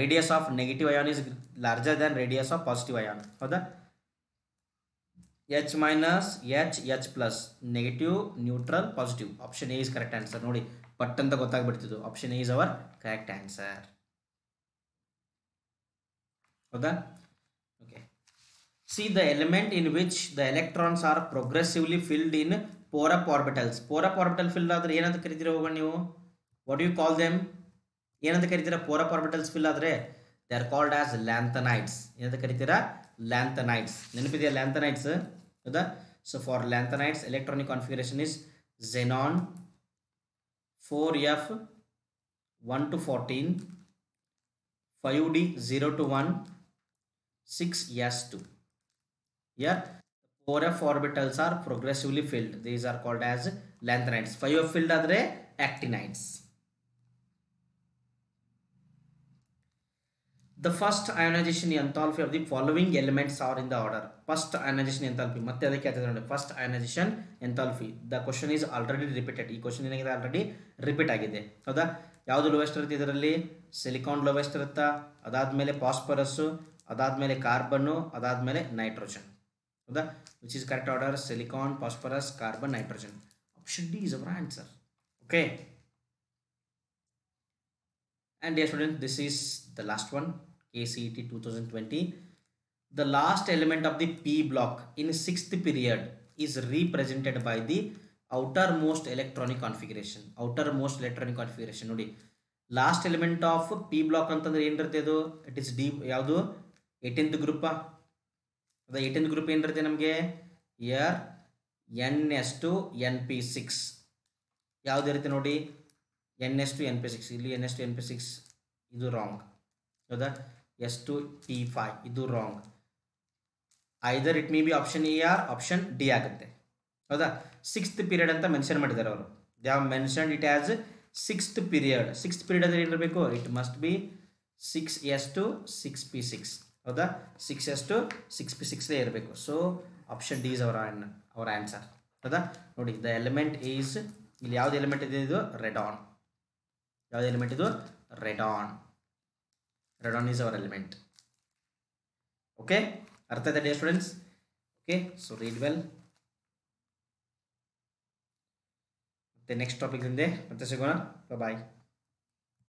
[SPEAKER 1] radius of negative ion is larger than radius of positive ion. ಹೌದಾ? H minus H plus, negative, neutral, positive. Option A is correct answer. ನೋಡಿ, ಪಟ್ ಅಂತ ಗೊತ್ತಾಗ್ಬಿಡ್ತಿದ್ದು. Option A is our correct answer. ಹೌದಾ? Okay. See the element in which the electrons are progressively filled in four f orbitals. Four f orbital fill ಆದರೆ ಏನಂತ ಕರಿತೀರಾ ಹೋಗೋಣ ನೀವು? What you call them? ಏನಂತ ಕರಿತೀರಾ? ಪೋರಪ್ ಆರ್ಬಿಟಲ್ಸ್ ಫಿಲ್ ಆದರೆ they are called as lanthanides. ಏನಂತ ಕರಿತೀರಾ? Lanthanides. ನೆನಪಿದೆಯಾ ಲ್ಯಾಂಥನೈಡ್ಸ್? ಹೌದಾ? So for lanthanides electronic configuration is xenon 4f 1 to 14, 5d 0 to 1, 6s2. Here 4f orbitals are progressively filled. These are called as lanthanides. 5f filled ಆದರೆ actinides. The first ionization enthalpy of the following elements are in the order. First ionization enthalpy. ಮತ್ತೆ ಅದಕ್ಕೆ ಆಗ್ತದೆ ನೋಡಿ, first ionization enthalpy. The question is already repeated. ಈ question ಏನಾಗಿದೆ? Already repeat ಆಗಿದೆ. ಹೌದಾ? ಯಾವುದು ಲೋವೆಸ್ಟ್ ಇರುತ್ತೆ ಇದರಲ್ಲಿ? ಸಿಲಿಕಾನ್ ಲೋವೆಸ್ಟ್ ಇರುತ್ತಾ, ಅದಾದಮೇಲೆ ಫಾಸ್ಫರಸ್ಸು, ಅದಾದಮೇಲೆ ಕಾರ್ಬನ್ನು, ಅದಾದಮೇಲೆ ನೈಟ್ರೋಜನ್. ಹೌದಾ? Which is correct order? Silicon, phosphorus, carbon, nitrogen. Option D is our answer. Okay. And dear students, this is the last one, KCET 2020. The last element of the P block in 6th period is represented by the outermost electronic configuration. Outermost electronic configuration ನೋಡಿ, last element of P block ಅಂತಂದ್ರೆ ಏನಿರುತ್ತೆ? ಅದು it is D ಯಾವುದು? 18th group. ಅದು 18th group ಏನಿರುತ್ತೆ ನಮಗೆ? Year NS2 NP6 ಯಾವುದಿರುತ್ತೆ ನೋಡಿ? NS2 NP6. ಇಲ್ಲಿ NS2 NP6 ಇದು ರಾಂಗ್. ಹೌದಾ? S2P5 ಇದು wrong. Either it may be option A or option D ಆಗುತ್ತೆ. ಹೌದಾ? 6th ಪೀರಿಯಡ್ ಅಂತ ಮೆನ್ಷನ್ ಮಾಡಿದ್ದಾರೆ ಅವರು. They have mentioned it as 6th period. 6th period ಅಂದರೆ ಏನಿರಬೇಕು? It must be 6s2 6p6. ಹೌದಾ? 6s2 6p6 ಇರಬೇಕು. So option D is our answer. ಹೌದಾ? ನೋಡಿ, ದ ಎಲಿಮೆಂಟ್ ಈಸ್, ಇಲ್ಲಿ ಯಾವ್ದು ಎಲಿಮೆಂಟ್ ಇದೆ? ಇದು ರೆಡಾನ್. ಯಾವ್ದು ಎಲಿಮೆಂಟ್ ಇದು? Radeon. Radeon is our element. Okay, ಅರ್ಥ ಆಯ್ತಾ dear students? Okay, so read well. ಮತ್ತೆ ನೆಕ್ಸ್ಟ್ ಟಾಪಿಕ್ ಇಂದ ಮತ್ತೆ ಸಿಗೋಣ. ಬಾಯ್.